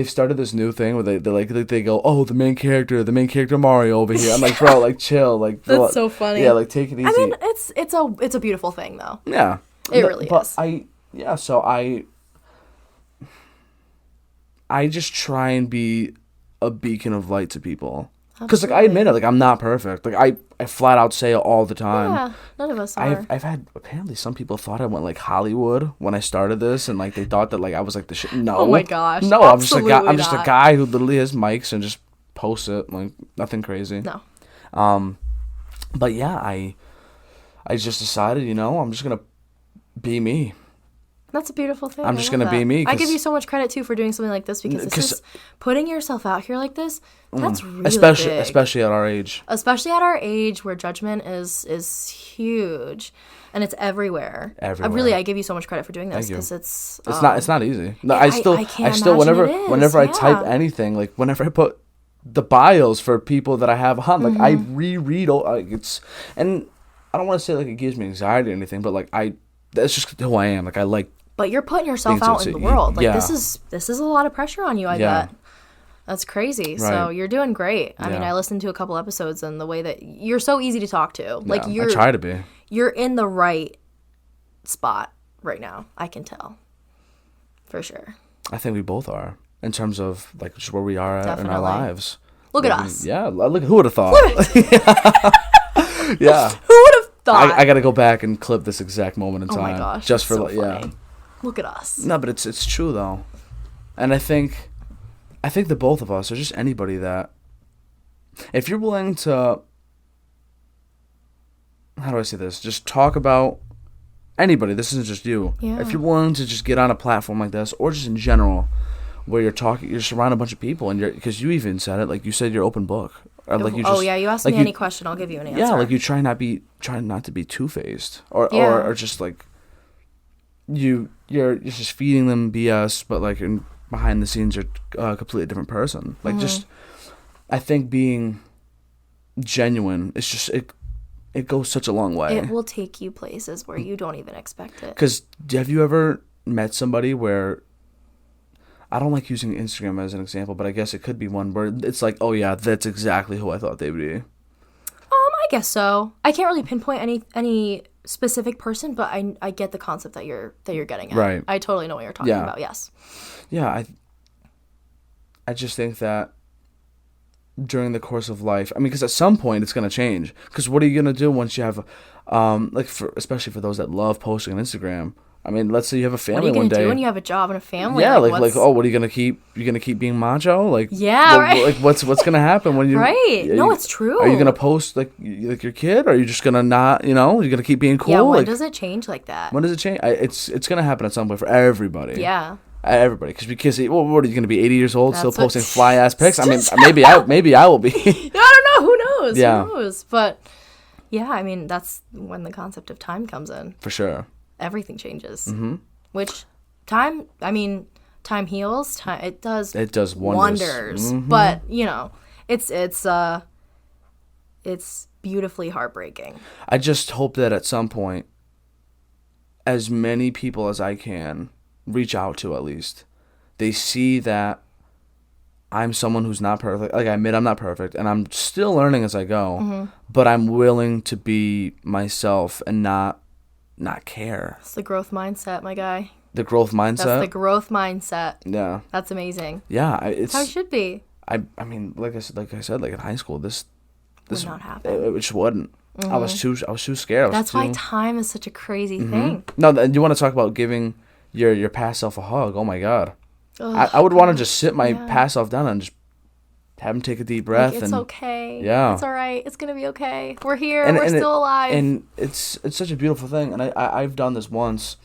started this new thing where they go, oh, the main character Mario over here. I'm like, bro, like chill, like That's so funny. Yeah, like take it easy. I mean, it's a beautiful thing though. Yeah, It really but is. So I just try and be a beacon of light to people. Because like I admit it, like I'm not perfect. Like I flat out say it all the time. Yeah, none of us are. I've had apparently some people thought I went like Hollywood when I started this, and like they thought that like I was like the shit. No, Oh my gosh, no, I'm just a guy. I'm absolutely just a not. guy who literally has mics and just posts it, like nothing crazy. No. But yeah, I just decided, I'm just gonna be me. That's a beautiful thing. I'm I just love gonna be that. me, I give 'cause- you so much credit too for doing something like this because this 'cause- is putting yourself out here like this. That's really especially big. especially at our age. Especially at our age where judgment is huge and it's everywhere. Everywhere. I give you so much credit for doing this Thank you. because it's It's not easy. No, yeah, I still I can't whenever imagine it is, whenever I type yeah. anything, like whenever I put the bios for people that I have on, like I Mm-hmm. reread all, like it's, and I don't want to say like it gives me anxiety or anything, but like that's just who I am. Like I like. but you're putting yourself Things out to in the see. world. Like Yeah. this is a lot of pressure on you, I Yeah. bet. That's crazy. So Right. you're doing great. I mean, Yeah. I listened to a couple episodes and the way that you're so easy to talk to. Like Yeah, I try to be. you're in the right spot right now. I can tell. For sure. I think we both are in terms of like just where we are at in our Definitely. lives. Look at Like, us. Yeah, look. Who would have thought? Yeah. Who would have thought? I got to go back and clip this exact moment in time. Oh my gosh. Just for so yeah. funny. Look at us. No, but it's true though. And I think the both of us, or just anybody that, if you're willing to, how do I say this? Just talk about anybody. This isn't just you. Yeah. If you're willing to just get on a platform like this, or just in general, where you're surrounded a bunch of people, and because you even said it, like you said, you're open book. Or like you just, yeah, you ask like me any question, I'll give you an answer. Yeah, like you try not to be two-faced, or just like you're just feeding them BS, but like behind the scenes you're a completely different person. Like just, I think being genuine, it's just it goes such a long way. It will take you places where you don't even expect it. Because have you ever met somebody where, I don't like using Instagram as an example, but I guess it could be one where it's like, oh yeah, that's exactly who I thought they would be. I guess so. I can't really pinpoint any specific person, but I get the concept that you're getting at. Right. I totally know what you're talking about. Yes. Yeah, I just think that during the course of life, I mean, because at some point it's gonna change. Because what are you gonna do once you have, especially for those that love posting on Instagram? I mean, let's say you have a family one day. What are you gonna do when you have a job and a family? Yeah, what are you gonna keep? You're gonna keep being macho? Like, yeah, right. Like, what's gonna happen when you? Right. No, it's true. Are you gonna post like your kid? Or are you just gonna not? You're gonna keep being cool? Yeah. When does it change like that? When does it change? It's gonna happen at some point for everybody. Yeah. Everybody, because what are you gonna be 80 years old still posting fly ass pics? I mean, maybe I will be. I don't know. Who knows? Yeah. Who knows? But yeah, I mean, that's when the concept of time comes in. For sure. Everything changes. Mm-hmm. Which time heals. It does wonders. Mm-hmm. But it's beautifully heartbreaking. I just hope that at some point, as many people as I can reach out to, at least, they see that I'm someone who's not perfect. Like, I admit I'm not perfect, and I'm still learning as I go, but I'm willing to be myself and not care. It's the growth mindset, my guy. The growth mindset? That's the growth mindset. Yeah. That's amazing. Yeah. That's how it should be. I mean, like I said, like in high school, this would not happen. It just wouldn't. I was too scared. That's why time is such a crazy thing. No, you want to talk about giving your past self a hug? Oh my God. I would want to just sit my past self down and just have him take a deep breath. Like, it's okay. Yeah. It's all right. It's gonna be okay. We're here. We're still alive. And it's such a beautiful thing. And I've done this once.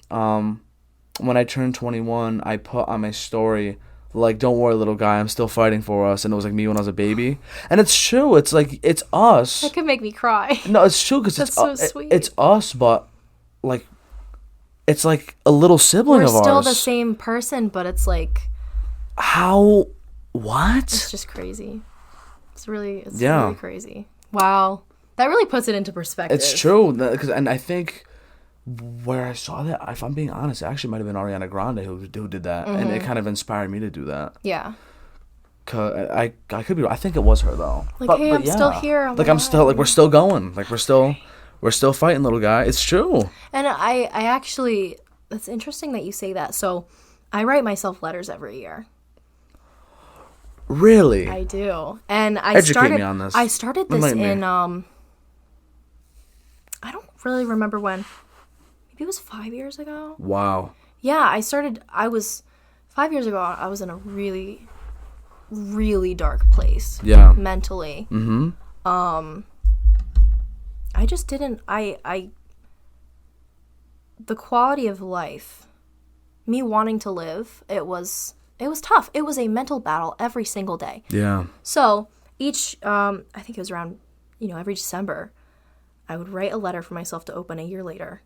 When I turned 21, I put on my story, like, don't worry, little guy, I'm still fighting for us. And it was like me when I was a baby. And it's true. It's like, it's us. That could make me cry. No, it's true because it's so sweet. It's us, but like, it's like a little sibling of ours. We're still the same person, but it's like, how? What? It's just crazy. It's really crazy. Wow, that really puts it into perspective. It's true, and I think where I saw that, if I'm being honest, it actually might have been Ariana Grande who did that, and it kind of inspired me to do that. Yeah. Cause I could be. I think it was her though. Like, hey, I'm still here. I'm still we're still going. Like we're still fighting, little guy. It's true. And I actually, it's interesting that you say that. So, I write myself letters every year. Really? I do. And Educate me on this. I started this in I don't really remember when. Maybe it was 5 years ago. Wow. Yeah, I was 5 years ago, I was in a really, really dark place. Yeah. Mentally. Mm-hmm. I just didn't, the quality of life, me wanting to live, it was tough. It was a mental battle every single day. Yeah. So each, I think it was around, every December, I would write a letter for myself to open a year later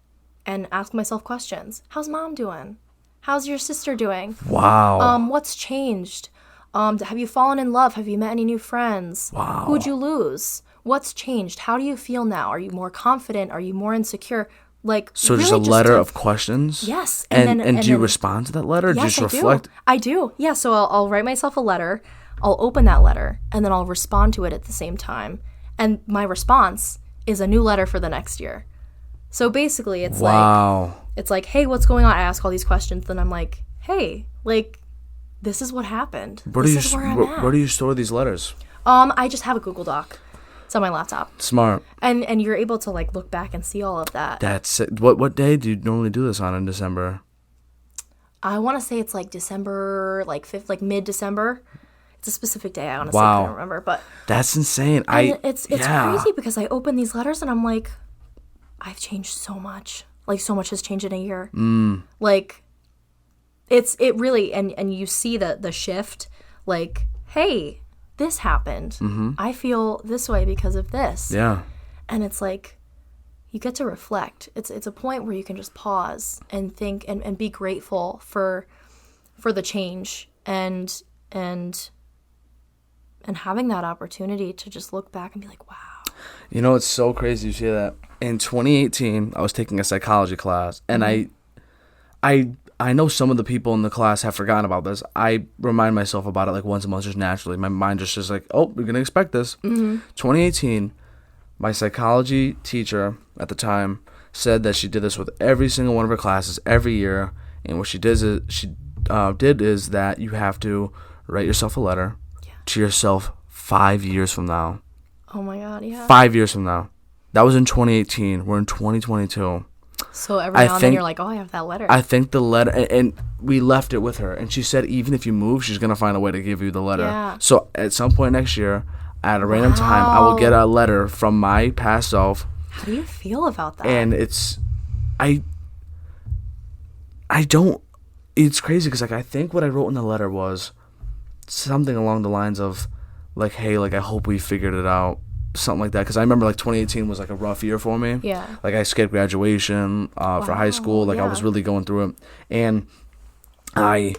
and ask myself questions. How's mom doing? How's your sister doing? Wow. What's changed? Have you fallen in love? Have you met any new friends? Wow. Who'd you lose? What's changed? How do you feel now? Are you more confident? Are you more insecure? Like, so really just a letter of questions? Yes. And do you respond to that letter? Yes, do you just reflect? I do. Yeah, so I'll write myself a letter. I'll open that letter, and then I'll respond to it at the same time. And my response is a new letter for the next year. So basically, it's like, hey, what's going on? I ask all these questions, then I'm like, hey, like, this is what happened. Where do you store these letters? I just have a Google Doc. It's on my laptop. Smart. And you're able to like look back and see all of that. That's it. What day do you normally do this on in December? I want to say it's like December, like 5th, like mid-December. It's a specific day. I honestly Wow. can't remember, but That's insane. it's crazy because I open these letters and I'm like, I've changed so much. Like so much has changed in a year. Like it really and you see the shift. Like, hey, this happened. I feel this way because of this. Yeah. And it's like you get to reflect. It's a point where you can just pause and think and be grateful for the change and having that opportunity to just look back and be like, wow. You know, it's so crazy you say that. In 2018, I was taking a psychology class, and I know some of the people in the class have forgotten about this. I remind myself about it like once a month just naturally. My mind just is like, oh, you're going to expect this. 2018, my psychology teacher at the time said that she did this with every single one of her classes every year, and what she did is that you have to write yourself a letter to yourself 5 years from now. Oh my God, yeah. 5 years from now. That was in 2018. We're in 2022. So every now and then you're like, oh, I have that letter. I think the letter, and we left it with her, and she said even if you move, she's going to find a way to give you the letter. Yeah. So at some point next year, at a random time, I will get a letter from my past self. How do you feel about that? And it's crazy because like I think what I wrote in the letter was something along the lines of like, hey, like I hope we figured it out. Something like that, because I remember like 2018 was like a rough year for me. Yeah. Like I skipped graduation for high school. Like I was really going through it, and I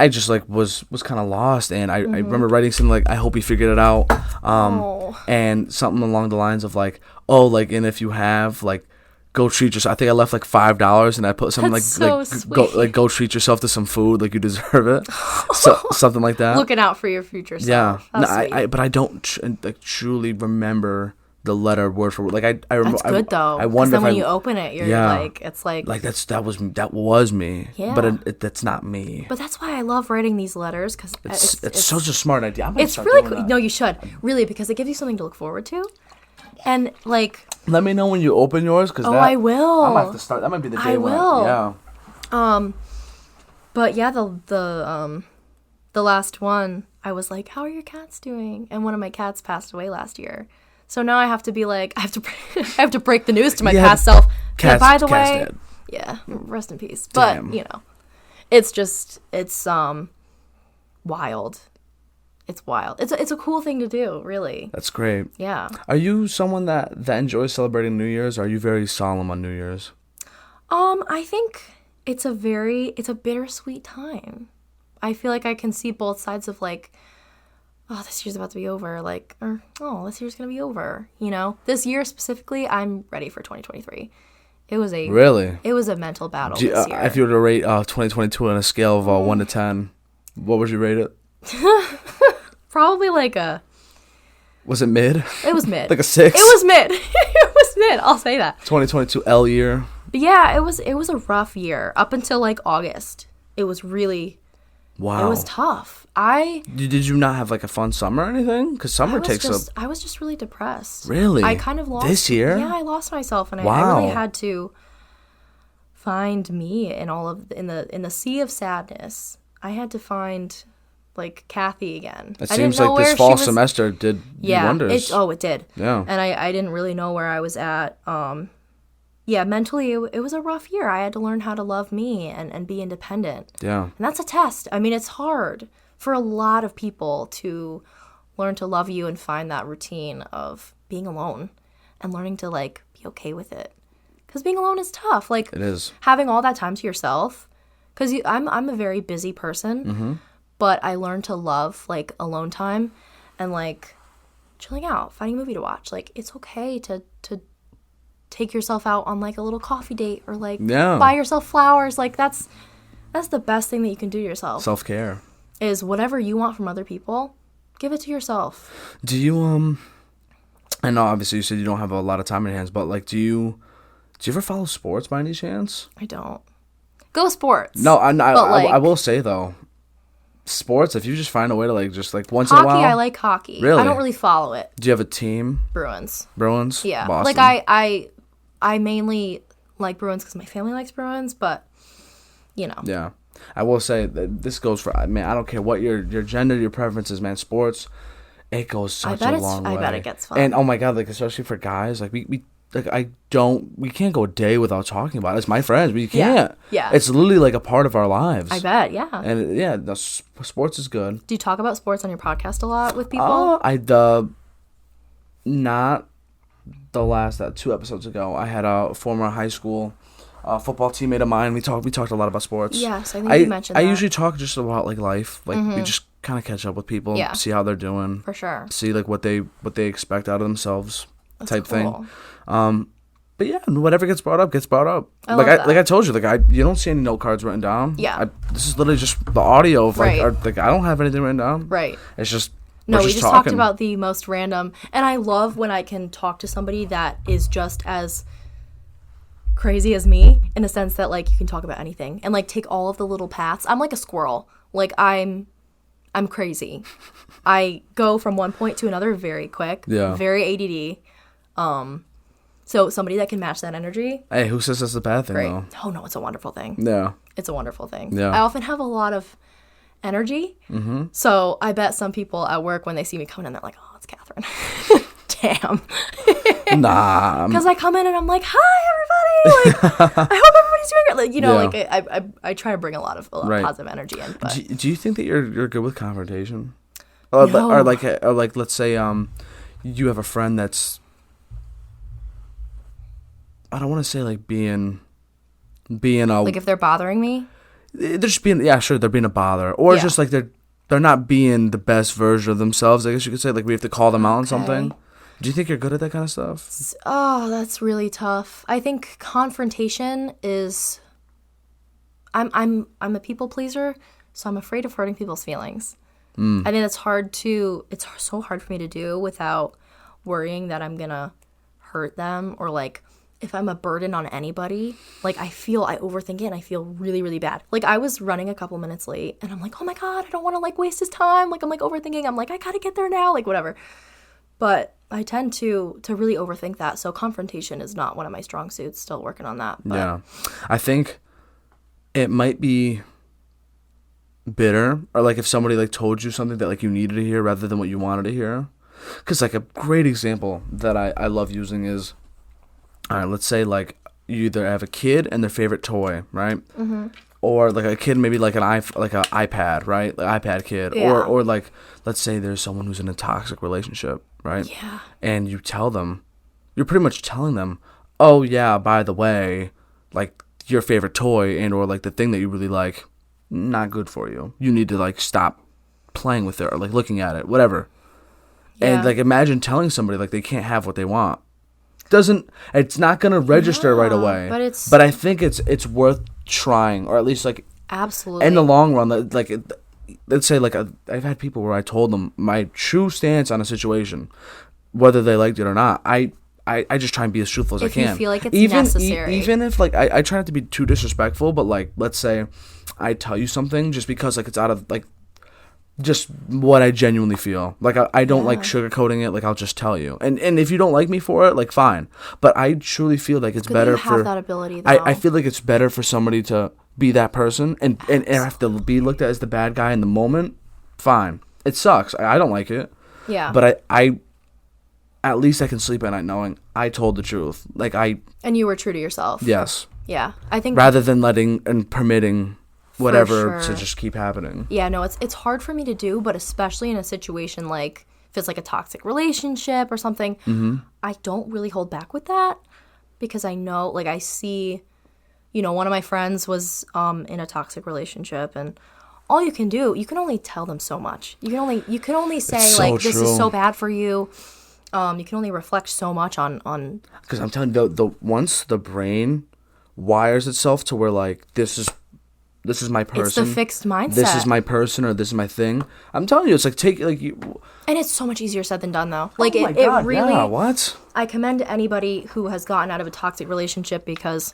just like was kind of lost. And I remember writing something like, I hope you figured it out, and something along the lines of like, oh, like, and if you have like, go treat yourself. I think I left like $5, and I put something go treat yourself to some food, like you deserve it, something like that. Looking out for your future self. Yeah, but I don't truly remember the letter word for word. Like I remember. That's good though. I wonder then if when you open it, you're like, it's like that was me. Yeah. But that's not me. But that's why I love writing these letters because it's such a smart idea. It's really cool. No, you should really, because it gives you something to look forward to, and like. Let me know when you open yours, because I will. I might have to start. That might be the day. I will. Yeah. But yeah, the last one, I was like, "How are your cats doing?" And one of my cats passed away last year, so now I have to be like, I have to break the news to my past self. Okay, by the way, dead. Yeah, rest in peace. Damn. But it's wild. It's wild. It's a cool thing to do, really. That's great. Yeah. Are you someone that enjoys celebrating New Year's? Or are you very solemn on New Year's? I think it's a bittersweet time. I feel like I can see both sides of like, oh, this year's about to be over, like, or oh, this year's gonna be over. This year specifically, I'm ready for 2023. It was a mental battle this year. If you were to rate 2022 on a scale of 1 to 10, what would you rate it? Probably like a... Was it mid? It was mid. Like a 6? It was mid. It was mid. I'll say that. 2022 L year. But yeah, it was a rough year up until like August. It was really... Wow. It was tough. Did you not have like a fun summer or anything? Because summer I was just really depressed. Really? I kind of lost... This year? Yeah, I lost myself, and wow. I really had to find me in all of in the sea of sadness. I had to find like Kathy again. It seems like this fall semester did wonders. It did. Yeah. And I didn't really know where I was at. Mentally it was a rough year. I had to learn how to love me and be independent. Yeah. And that's a test. I mean, it's hard for a lot of people to learn to love you and find that routine of being alone and learning to like be okay with it. Because being alone is tough. Like it is. Having all that time to yourself. Because I'm a very busy person. Mm-hmm. But I learned to love, like, alone time and, like, chilling out, finding a movie to watch. Like, it's okay to take yourself out on, like, a little coffee date or, like, buy yourself flowers. Like, that's the best thing that you can do to yourself. Self-care. Is whatever you want from other people, give it to yourself. Do you, I know obviously you said you don't have a lot of time in your hands, but, like, do you ever follow sports by any chance? I don't. Go sports. No, I will say, though, sports, if you just find a way to like just like once in a Hockey, while. I like hockey. Really? I don't really follow it. Do you have a team? Bruins. Bruins? Yeah. Boston. Like I mainly like Bruins because my family likes Bruins, but you know. Yeah. I will say that this goes for, man, I don't care what your gender, your preferences, man, sports, it goes such a long way. I bet it gets fun. And oh my God, like especially for guys, like we like we can't go a day without talking about it. It's my friends, we can't. Yeah. It's literally like a part of our lives. I bet, yeah. And yeah, the sports is good. Do you talk about sports on your podcast a lot with people? Not the last 2 episodes ago. I had a former high school football teammate of mine. We talked a lot about sports. Yes, I think you mentioned that. I usually talk just about like life. Like we just kind of catch up with people, see how they're doing. For sure. See like what they expect out of themselves, That's type cool. thing. But yeah, whatever gets brought up gets brought up. I love that. Like I told you, like you don't see any note cards written down. Yeah. This is literally just the audio of like, Right. like I don't have anything written down. Right. It's just No, we're we just talking. talked about the most random, and I love when I can talk to somebody that is just as crazy as me, in a sense that like you can talk about anything and like take all of the little paths. I'm like a squirrel. Like I'm crazy. I go from one point to another very quick. Yeah. Very ADD. So somebody that can match that energy. Hey, who says that's a bad thing Great. though? Oh no, it's a wonderful thing. Yeah. It's a wonderful thing. Yeah. I often have a lot of energy. Mm-hmm. So I bet some people at work, when they see me coming in, they're like, oh, it's Catherine. Damn. Nah. Because I come in and I'm like, hi, everybody. Like, I hope everybody's doing great. Like, you know, like I try to bring a lot of Right. positive energy in. But Do you think that you're good with confrontation? No. Or like let's say you have a friend that's, I don't want to say like being a, like if they're bothering me, they're just being, yeah, sure, they're being a bother, or Yeah. just like they're not being the best version of themselves, I guess you could say. Like we have to call them out on something. Do you think you're good at that kind of stuff? oh, that's really tough. I think confrontation is. I'm a people pleaser, so I'm afraid of hurting people's feelings. I think it's so hard for me to do without worrying that I'm gonna hurt them, or like if I'm a burden on anybody, like I overthink it and I feel really, really bad. Like I was running a couple minutes late and I'm like, oh my God, I don't want to like waste his time. Like I'm like overthinking. I'm like, I gotta get there now, like whatever. But I tend to really overthink that. So confrontation is not one of my strong suits. Still working on that. But Yeah. I think it might be bitter, or like if somebody like told you something that like you needed to hear rather than what you wanted to hear. Because like a great example that I love using is, all right, let's say like you either have a kid and their favorite toy, right? Mm-hmm. Or like a kid, maybe like an iPad, right? Like iPad kid. Yeah. Or like, let's say there's someone who's in a toxic relationship, right? Yeah. And you tell them, you're pretty much telling them, oh yeah, by the way, like your favorite toy and or like the thing that you really like, not good for you. You need to like stop playing with it or like looking at it, whatever. Yeah. And like imagine telling somebody like they can't have what they want. It's not gonna register right away. But I think it's worth trying, or at least like absolutely in the long run. Like let's say like I've had people where I told them my true stance on a situation, whether they liked it or not. I just try and be as truthful as I can. If you feel like it's necessary. Even if like I try not to be too disrespectful, but like let's say I tell you something just because like it's out of like just what I genuinely feel. Like I don't like sugarcoating it. Like I'll just tell you. And if you don't like me for it, like fine. But I truly feel like it's better you have for that ability, though. I feel like it's better for somebody to be that person and have to be looked at as the bad guy in the moment. Fine. It sucks. I don't like it. Yeah. But I at least I can sleep at night knowing I told the truth. Like and you were true to yourself. yes. Yeah. I think Rather than letting and permitting whatever sure. to just keep happening. Yeah, no, it's hard for me to do, but especially in a situation like if it's like a toxic relationship or something, I don't really hold back with that because I know, like I see, you know, one of my friends was in a toxic relationship, and all you can only tell them so much. You can only say It's so like this true. is so bad for you. You can only reflect so much on Because I'm telling you, the once the brain wires itself to where like this is my person. it's the fixed mindset. This is my person, or this is my thing. I'm telling you, it's like and it's so much easier said than done though. Like oh my it God, really yeah, what? I commend anybody who has gotten out of a toxic relationship, because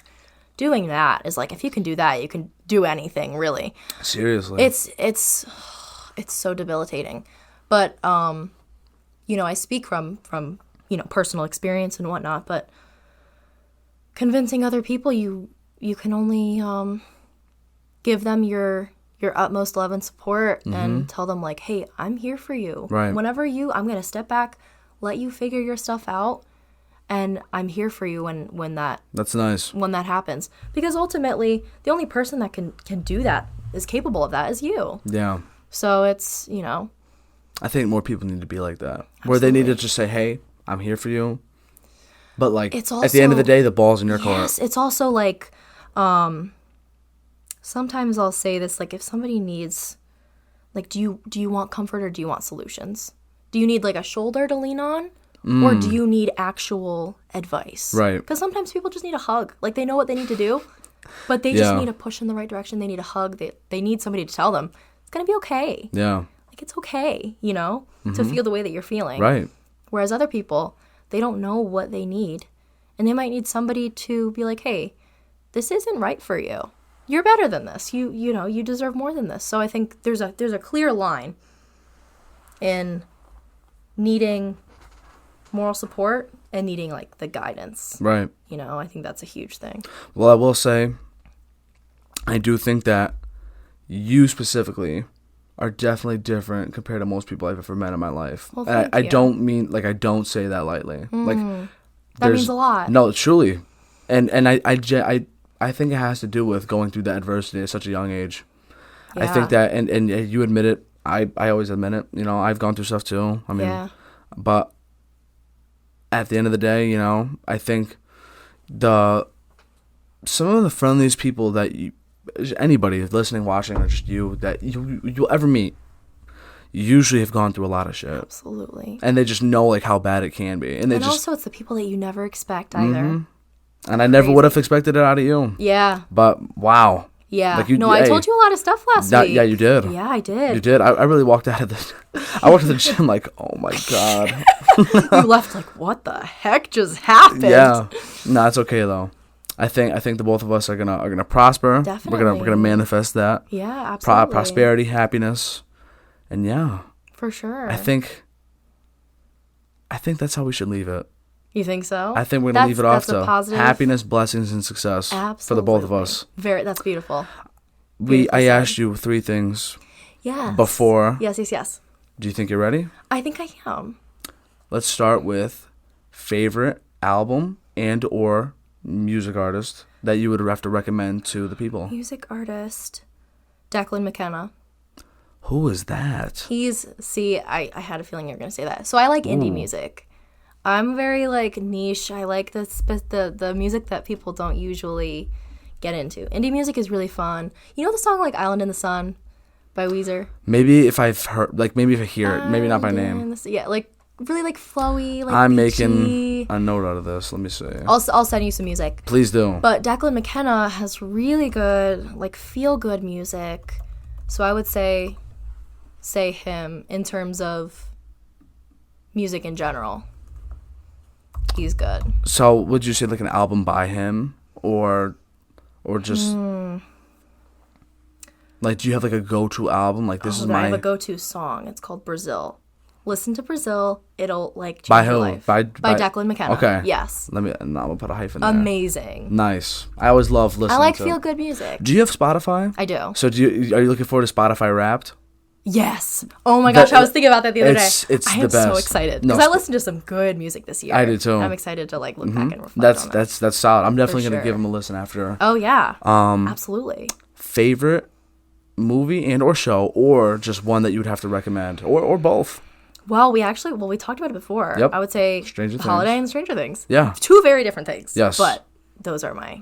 doing that is like, if you can do that, you can do anything, really. Seriously. It's it's so debilitating. But I speak from personal experience and whatnot, but convincing other people, you can only give them your utmost love and support and tell them like, hey, I'm here for you. Right. I'm going to step back, let you figure your stuff out, and I'm here for you when that That's nice. when that happens. Because ultimately, the only person that can do that, is capable of that, is you. Yeah. So it's, I think more people need to be like that. Where they need to just say, hey, I'm here for you. But like It's at the end of the also- day, the ball's in your court. Yes, it's also like, sometimes I'll say this, like if somebody needs, like, do you want comfort or do you want solutions? Do you need like a shoulder to lean on? Or do you need actual advice? Right. Because sometimes people just need a hug. Like they know what they need to do, but they just Yeah. need a push in the right direction. They need a hug. They need somebody to tell them, it's going to be okay. Yeah. Like it's okay, to feel the way that you're feeling. Right. Whereas other people, they don't know what they need. And they might need somebody to be like, hey, this isn't right for you. You're better than this. You deserve more than this. So I think there's a clear line in needing moral support and needing like the guidance. Right. I think that's a huge thing. Well, I will say, I do think that you specifically are definitely different compared to most people I've ever met in my life. Well, And thank I you. don't mean, like, I don't say that lightly. Like, That there's- means a lot. No, truly. And I think it has to do with going through that adversity at such a young age. I think Yeah. that, and you admit it, I always admit it, I've gone through stuff too. I mean, Yeah. but at the end of the day, I think some of the friendliest people that anybody listening, watching, or just you, that you'll ever meet, usually have gone through a lot of shit. Absolutely. And they just know like how bad it can be. And they And just, also it's the people that you never expect either. and I never would have expected it out of you. Yeah. But wow. Yeah. Like, you- no, I hey, told you a lot of stuff last That, week. yeah, you did. Yeah, I did. You did. I really walked out of I walked to the gym like, oh my God. You left like, what the heck just happened? Yeah. No, it's okay though. I think the both of us are gonna prosper. Definitely. We're gonna manifest that. Yeah, absolutely. Prosperity, happiness, and yeah. For sure. I think that's how we should leave it. You think so? I think we're gonna leave it off that's a to positive. happiness, blessings, and success for the both of us. That's beautiful. I Beautifully asked you 3 things Yes. before. Yes. Do you think you're ready? I think I am. Let's start with favorite album and or music artist that you would have to recommend to the people. Music artist, Declan McKenna. Who is that? I had a feeling you were going to say that. So I like indie music. I'm very like niche. I like the music that people don't usually get into. Indie music is really fun. You know the song like Island in the Sun by Weezer? Maybe if I've heard, like maybe if I hear it, maybe not by Island in name. the yeah, like really like flowy, like I'm beachy. making a note out of this. Let me see. I'll send you some music. Please do. But Declan McKenna has really good, like, feel-good music. So I would say him in terms of music in general. He's good. So would you say like an album by him or just like, do you have like a go-to album? Like this is I have my a go-to song. It's called Brazil. Listen to Brazil. It'll, like, change By your who? life. By Declan McKenna. Okay. Yes. I'm gonna put a hyphen there. Amazing. Nice. I always love listening I like to feel-good music. Do you have Spotify? I do. So are you looking forward to Spotify Wrapped? Yes. Oh my gosh, I was thinking about that the other day. It's I the am so best. excited No, because I listened to some good music this year. I did too. I'm excited to like look back and reflect on it. That's solid. I'm definitely gonna sure. give him a listen after. Oh yeah. Absolutely. Favorite movie and or show, or just one that you would have to recommend, or both. Well, we talked about it before. Yep. I would say Stranger Things. Holiday and Stranger Things. Yeah. 2 very different things. Yes. But those are my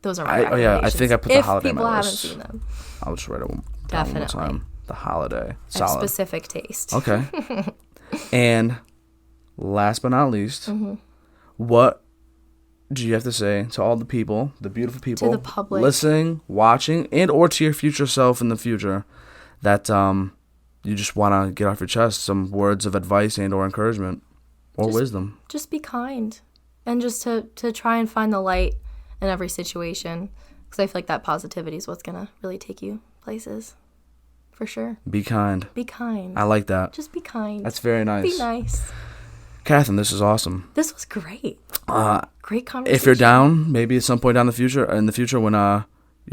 I recommendations. think I put the Holiday If on people my haven't list. seen them. I'll just write it down Definitely. one more time. The Holiday. I have Solid. specific taste. Okay. And last but not least, Mm-hmm. what do you have to say to all the people, the beautiful people, the public. listening, watching, and or to your future self in the future, that you just want to get off your chest, some words of advice and or encouragement or wisdom? Just be kind. And just to try and find the light in every situation. Because I feel like that positivity is what's going to really take you places. For sure. Be kind. Be kind. I like that. Just be kind. That's very nice. Be nice. Catherine, this is awesome. This was great. Great conversation. If you're down, maybe at some point in the future when you're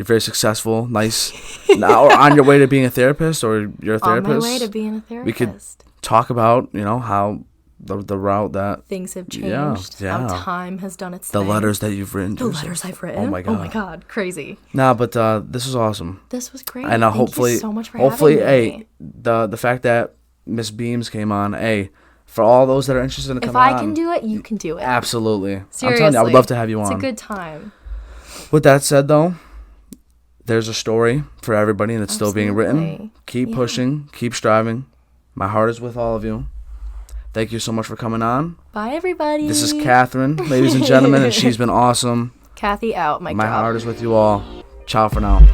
very successful, nice, now, or on your way to being a therapist, or you're a therapist. On my way to being a therapist. We could talk about, how the route that things have changed. Yeah. How time has done its the thing. letters that you've written. The letters I've written. Oh my god, crazy. Nah, but this is awesome. This was great. And Thank you so much for having me. The fact that Miss Beams came on, for all those that are interested in coming on. If I can do it, you can do it. Absolutely. Seriously. I'm telling you, I would love to have you on. It's a good time. With that said, though, there's a story for everybody, and it's still being written. Keep pushing. Keep striving. My heart is with all of you. Thank you so much for coming on. Bye, everybody. This is Catherine, ladies and gentlemen, and she's been awesome. Kathy out. My heart is with you all. Ciao for now.